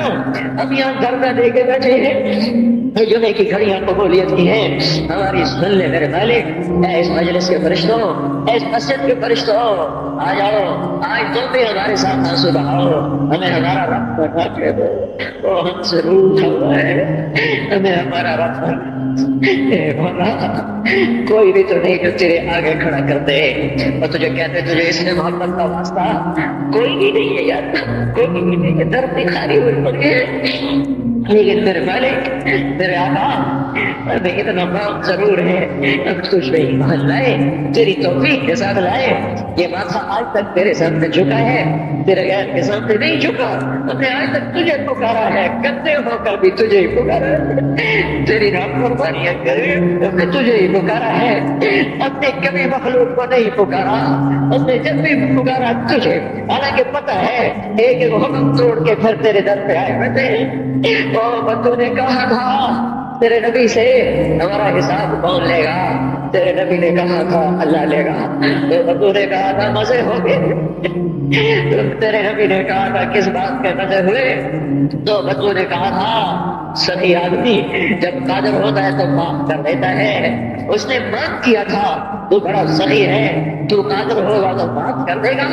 ہم یہاں دھرنا دے کے بیٹھے ہیں، جمعے کی گھڑیاں قبولیت کی ہیں، ہماری سن لے میرے مالک، اے اس مجلس کے فرشتوں، اے اس مسجد کے فرشتوں، آ جاؤ، آج تم بھی ہمارے ساتھ آنسو بہاؤ، ہمیں ہمارا رب بنا کے دو، وہ ہم سے روٹھا ہوا ہے، ہمیں ہمارا رب اے مولا، کوئی بھی تو نہیں جو تیرے آگے کھڑا کر دے، اور تجھے کہتے تجھے اس نے محبت کا واسطہ، کوئی بھی نہیں ہے یار، کوئی بھی نہیں ہے، درد دکھاری ہوئی پڑی ہے، لیکن میرے مالک، میرے آقا، ہمیں اتنا کام ضرور ہے، ہم تجھ پہ ایمان لائے، تیری توفیق کے ساتھ لائے، یہ ماتھا آج تک تیرے سامنے جھکا ہے، تیرے غیر کے سامنے نہیں جھکا، ہم نے آج تک تجھے پکارا ہے، گندے ہو کر بھی تجھے ہی پکارا ہے، تیری نافرمانیاں کرے ہم نے تجھے ہی پکارا ہے، ہم نے کبھی مخلوق کو نہیں پکارا، ہم نے جب بھی پکارا تجھے، حالانکہ پتہ ہے ایک ایک حکم توڑ کے پھر تیرے در پہ آئے بیٹھے، تو نے کہا تھا تیرے نبی سے ہمارا حساب کون لے گا، تیرے نبی نے کہا تھا اللہ لے گا، تو نے کہا تھا مزے ہو گئے، تیرے نبی نے کہا تھا کس بات کے مزے ہوئے، تو بچوں نے کہا تھا صحیح آدمی جب قادر ہوتا ہے تو معاف کر دیتا ہے، اس نے معاف کیا تھا، تو بڑا صحیح ہے، تو قادر ہوگا تو معاف کر دے گا،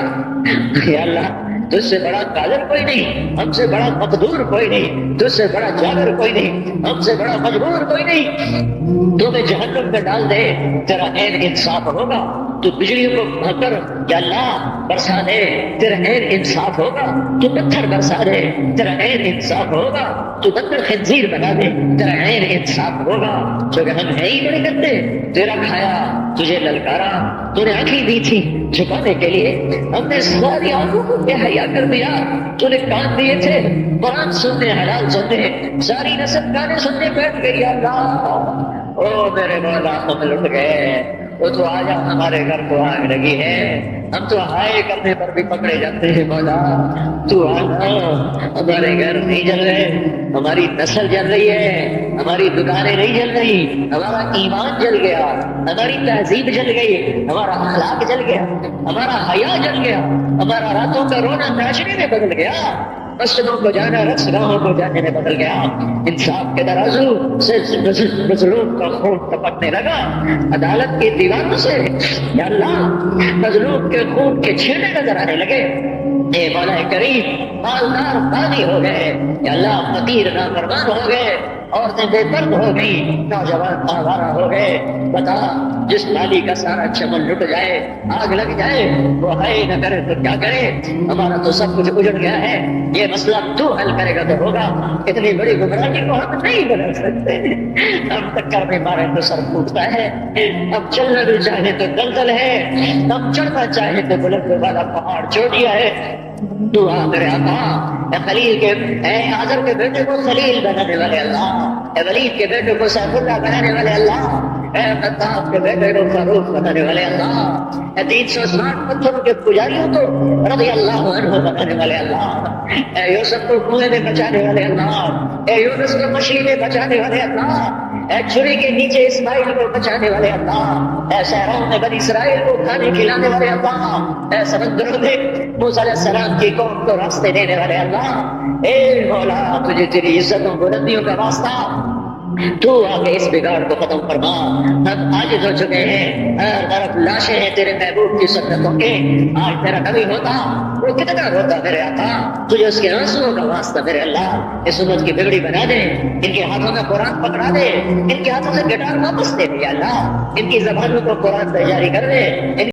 یا اللہ تجھ سے بڑا قادر کوئی نہیں، ہم سے بڑا مقدور کوئی نہیں، تجھ سے بڑا جابر کوئی نہیں، ہم سے بڑا مجبور کوئی نہیں، تو میں جہنم میں ڈال دے تیرا عین انصاف ہوگا، تو بجلیوں کو بھر یا اللہ برسا دے تیرا عین انصاف ہوگا، تو پتھر برسا دے تیرا عین انصاف ہوگا، تو بندر خنزیر بنا دے تیرا عین انصاف ہوگا، کیونکہ ہم ہے ہی بڑے گندے، تیرا کھایا تجھے للکارا، تو نے آنکھیں دی تھی چھپانے کے لیے، ہم نے ساری آنکھوں کو بے حیا کر دیا، تو نے کان دیے تھے قرآن سننے حلال سننے، ساری نسل گانے سننے بیٹھ گئی، اللہ او میرے مولا ہم لٹ گئے، وہ تو آجا ہمارے گھر کو آگ لگی ہے، ہم تو ہائے کرنے پر بھی پکڑے جاتے ہیں مولا، تو آجا، ہمارے گھر نہیں جل رہے، ہماری نسل جل رہی ہے، ہماری دکانیں نہیں جل رہی، ہمارا ایمان جل گیا، ہماری تہذیب جل گئی، ہمارا اخلاق جل گیا، ہمارا حیا جل گیا، ہمارا راتوں کا رونا ناشنے میں بدل گیا، مسجدوں کو جانا رقص گاہوں کو جانے میں بدل گیا، انصاف کے ترازو سے مظلوم کا خون ٹپکنے لگا، عدالت کی دیواروں سے یا اللہ مظلوم کے خون کے چھینٹے نظر آنے لگے، اے مولا کریم مالدار بانی ہو گئے، یا اللہ فقیر نافرمان ہو گئے، عورتیں بے درد ہو گئی، نوجوان آوارہ ہو گئے، بتا جس مالی کا سارا چمن لٹ جائے، آگ لگ جائے، وہ ہے نہ کرے تو کیا کرے، ہمارا تو سب کچھ اجڑ گیا ہے، یہ مسئلہ تو حل کرے گا تو ہوگا، اتنی بڑی گمراہی کو ہم نہیں بدل سکتے، اب ٹکر میں مارے تو سر پھوٹتا ہے، اب چلنا بھی چاہے تو دلدل ہے، اب چڑھنا چاہے تو بلند والا پہاڑ چوٹیا ہے، تو میرے آقا، اے خلیل کے، اے آزر کے بیٹے کو خلیل بنانے والے اللہ، اے ولید کے بیٹے کو سیف اللہ بنانے والے اللہ، اے خطاب کے بیٹے کو فاروق بنانے والے اللہ، اے 360 پتھروں کے پجاریوں کو رضی اللہ عنہ بنانے والے اللہ، اے یوسف کو کنویں میں بچانے والے اللہ، اے یونس کو مچھلی میں بچانے والے اللہ، اے چھری کے نیچے اسماعیل کو بچانے والے اللہ، اے صحراؤں میں بنی اسرائیل کو کھانے کھلانے والے اللہ، اے سمندروں میں موسیٰ علیہ السلام کی قوم کو راستے دینے والے اللہ، اے مولا تجھے تیری عزتوں بلندیوں کا واسطہ، تو آگے اس بگاڑ کو ختم فرما، ہم عاجز ہو چکے ہیں، ہر طرف لاشیں ہیں تیرے محبوب کی سنتوں کے، آج تیرا نبی ہوتا وہ کتنا روتا میرے آقا، تجھے اس کے آنسوؤں کا واسطہ میرے اللہ اس امت کی بگڑی بنا دے، ان کے ہاتھوں میں قرآن پکڑا دے، ان کے ہاتھوں سے گٹار واپس دے یا اللہ، ان کی زبانوں کو قرآن پہ جاری کر دے،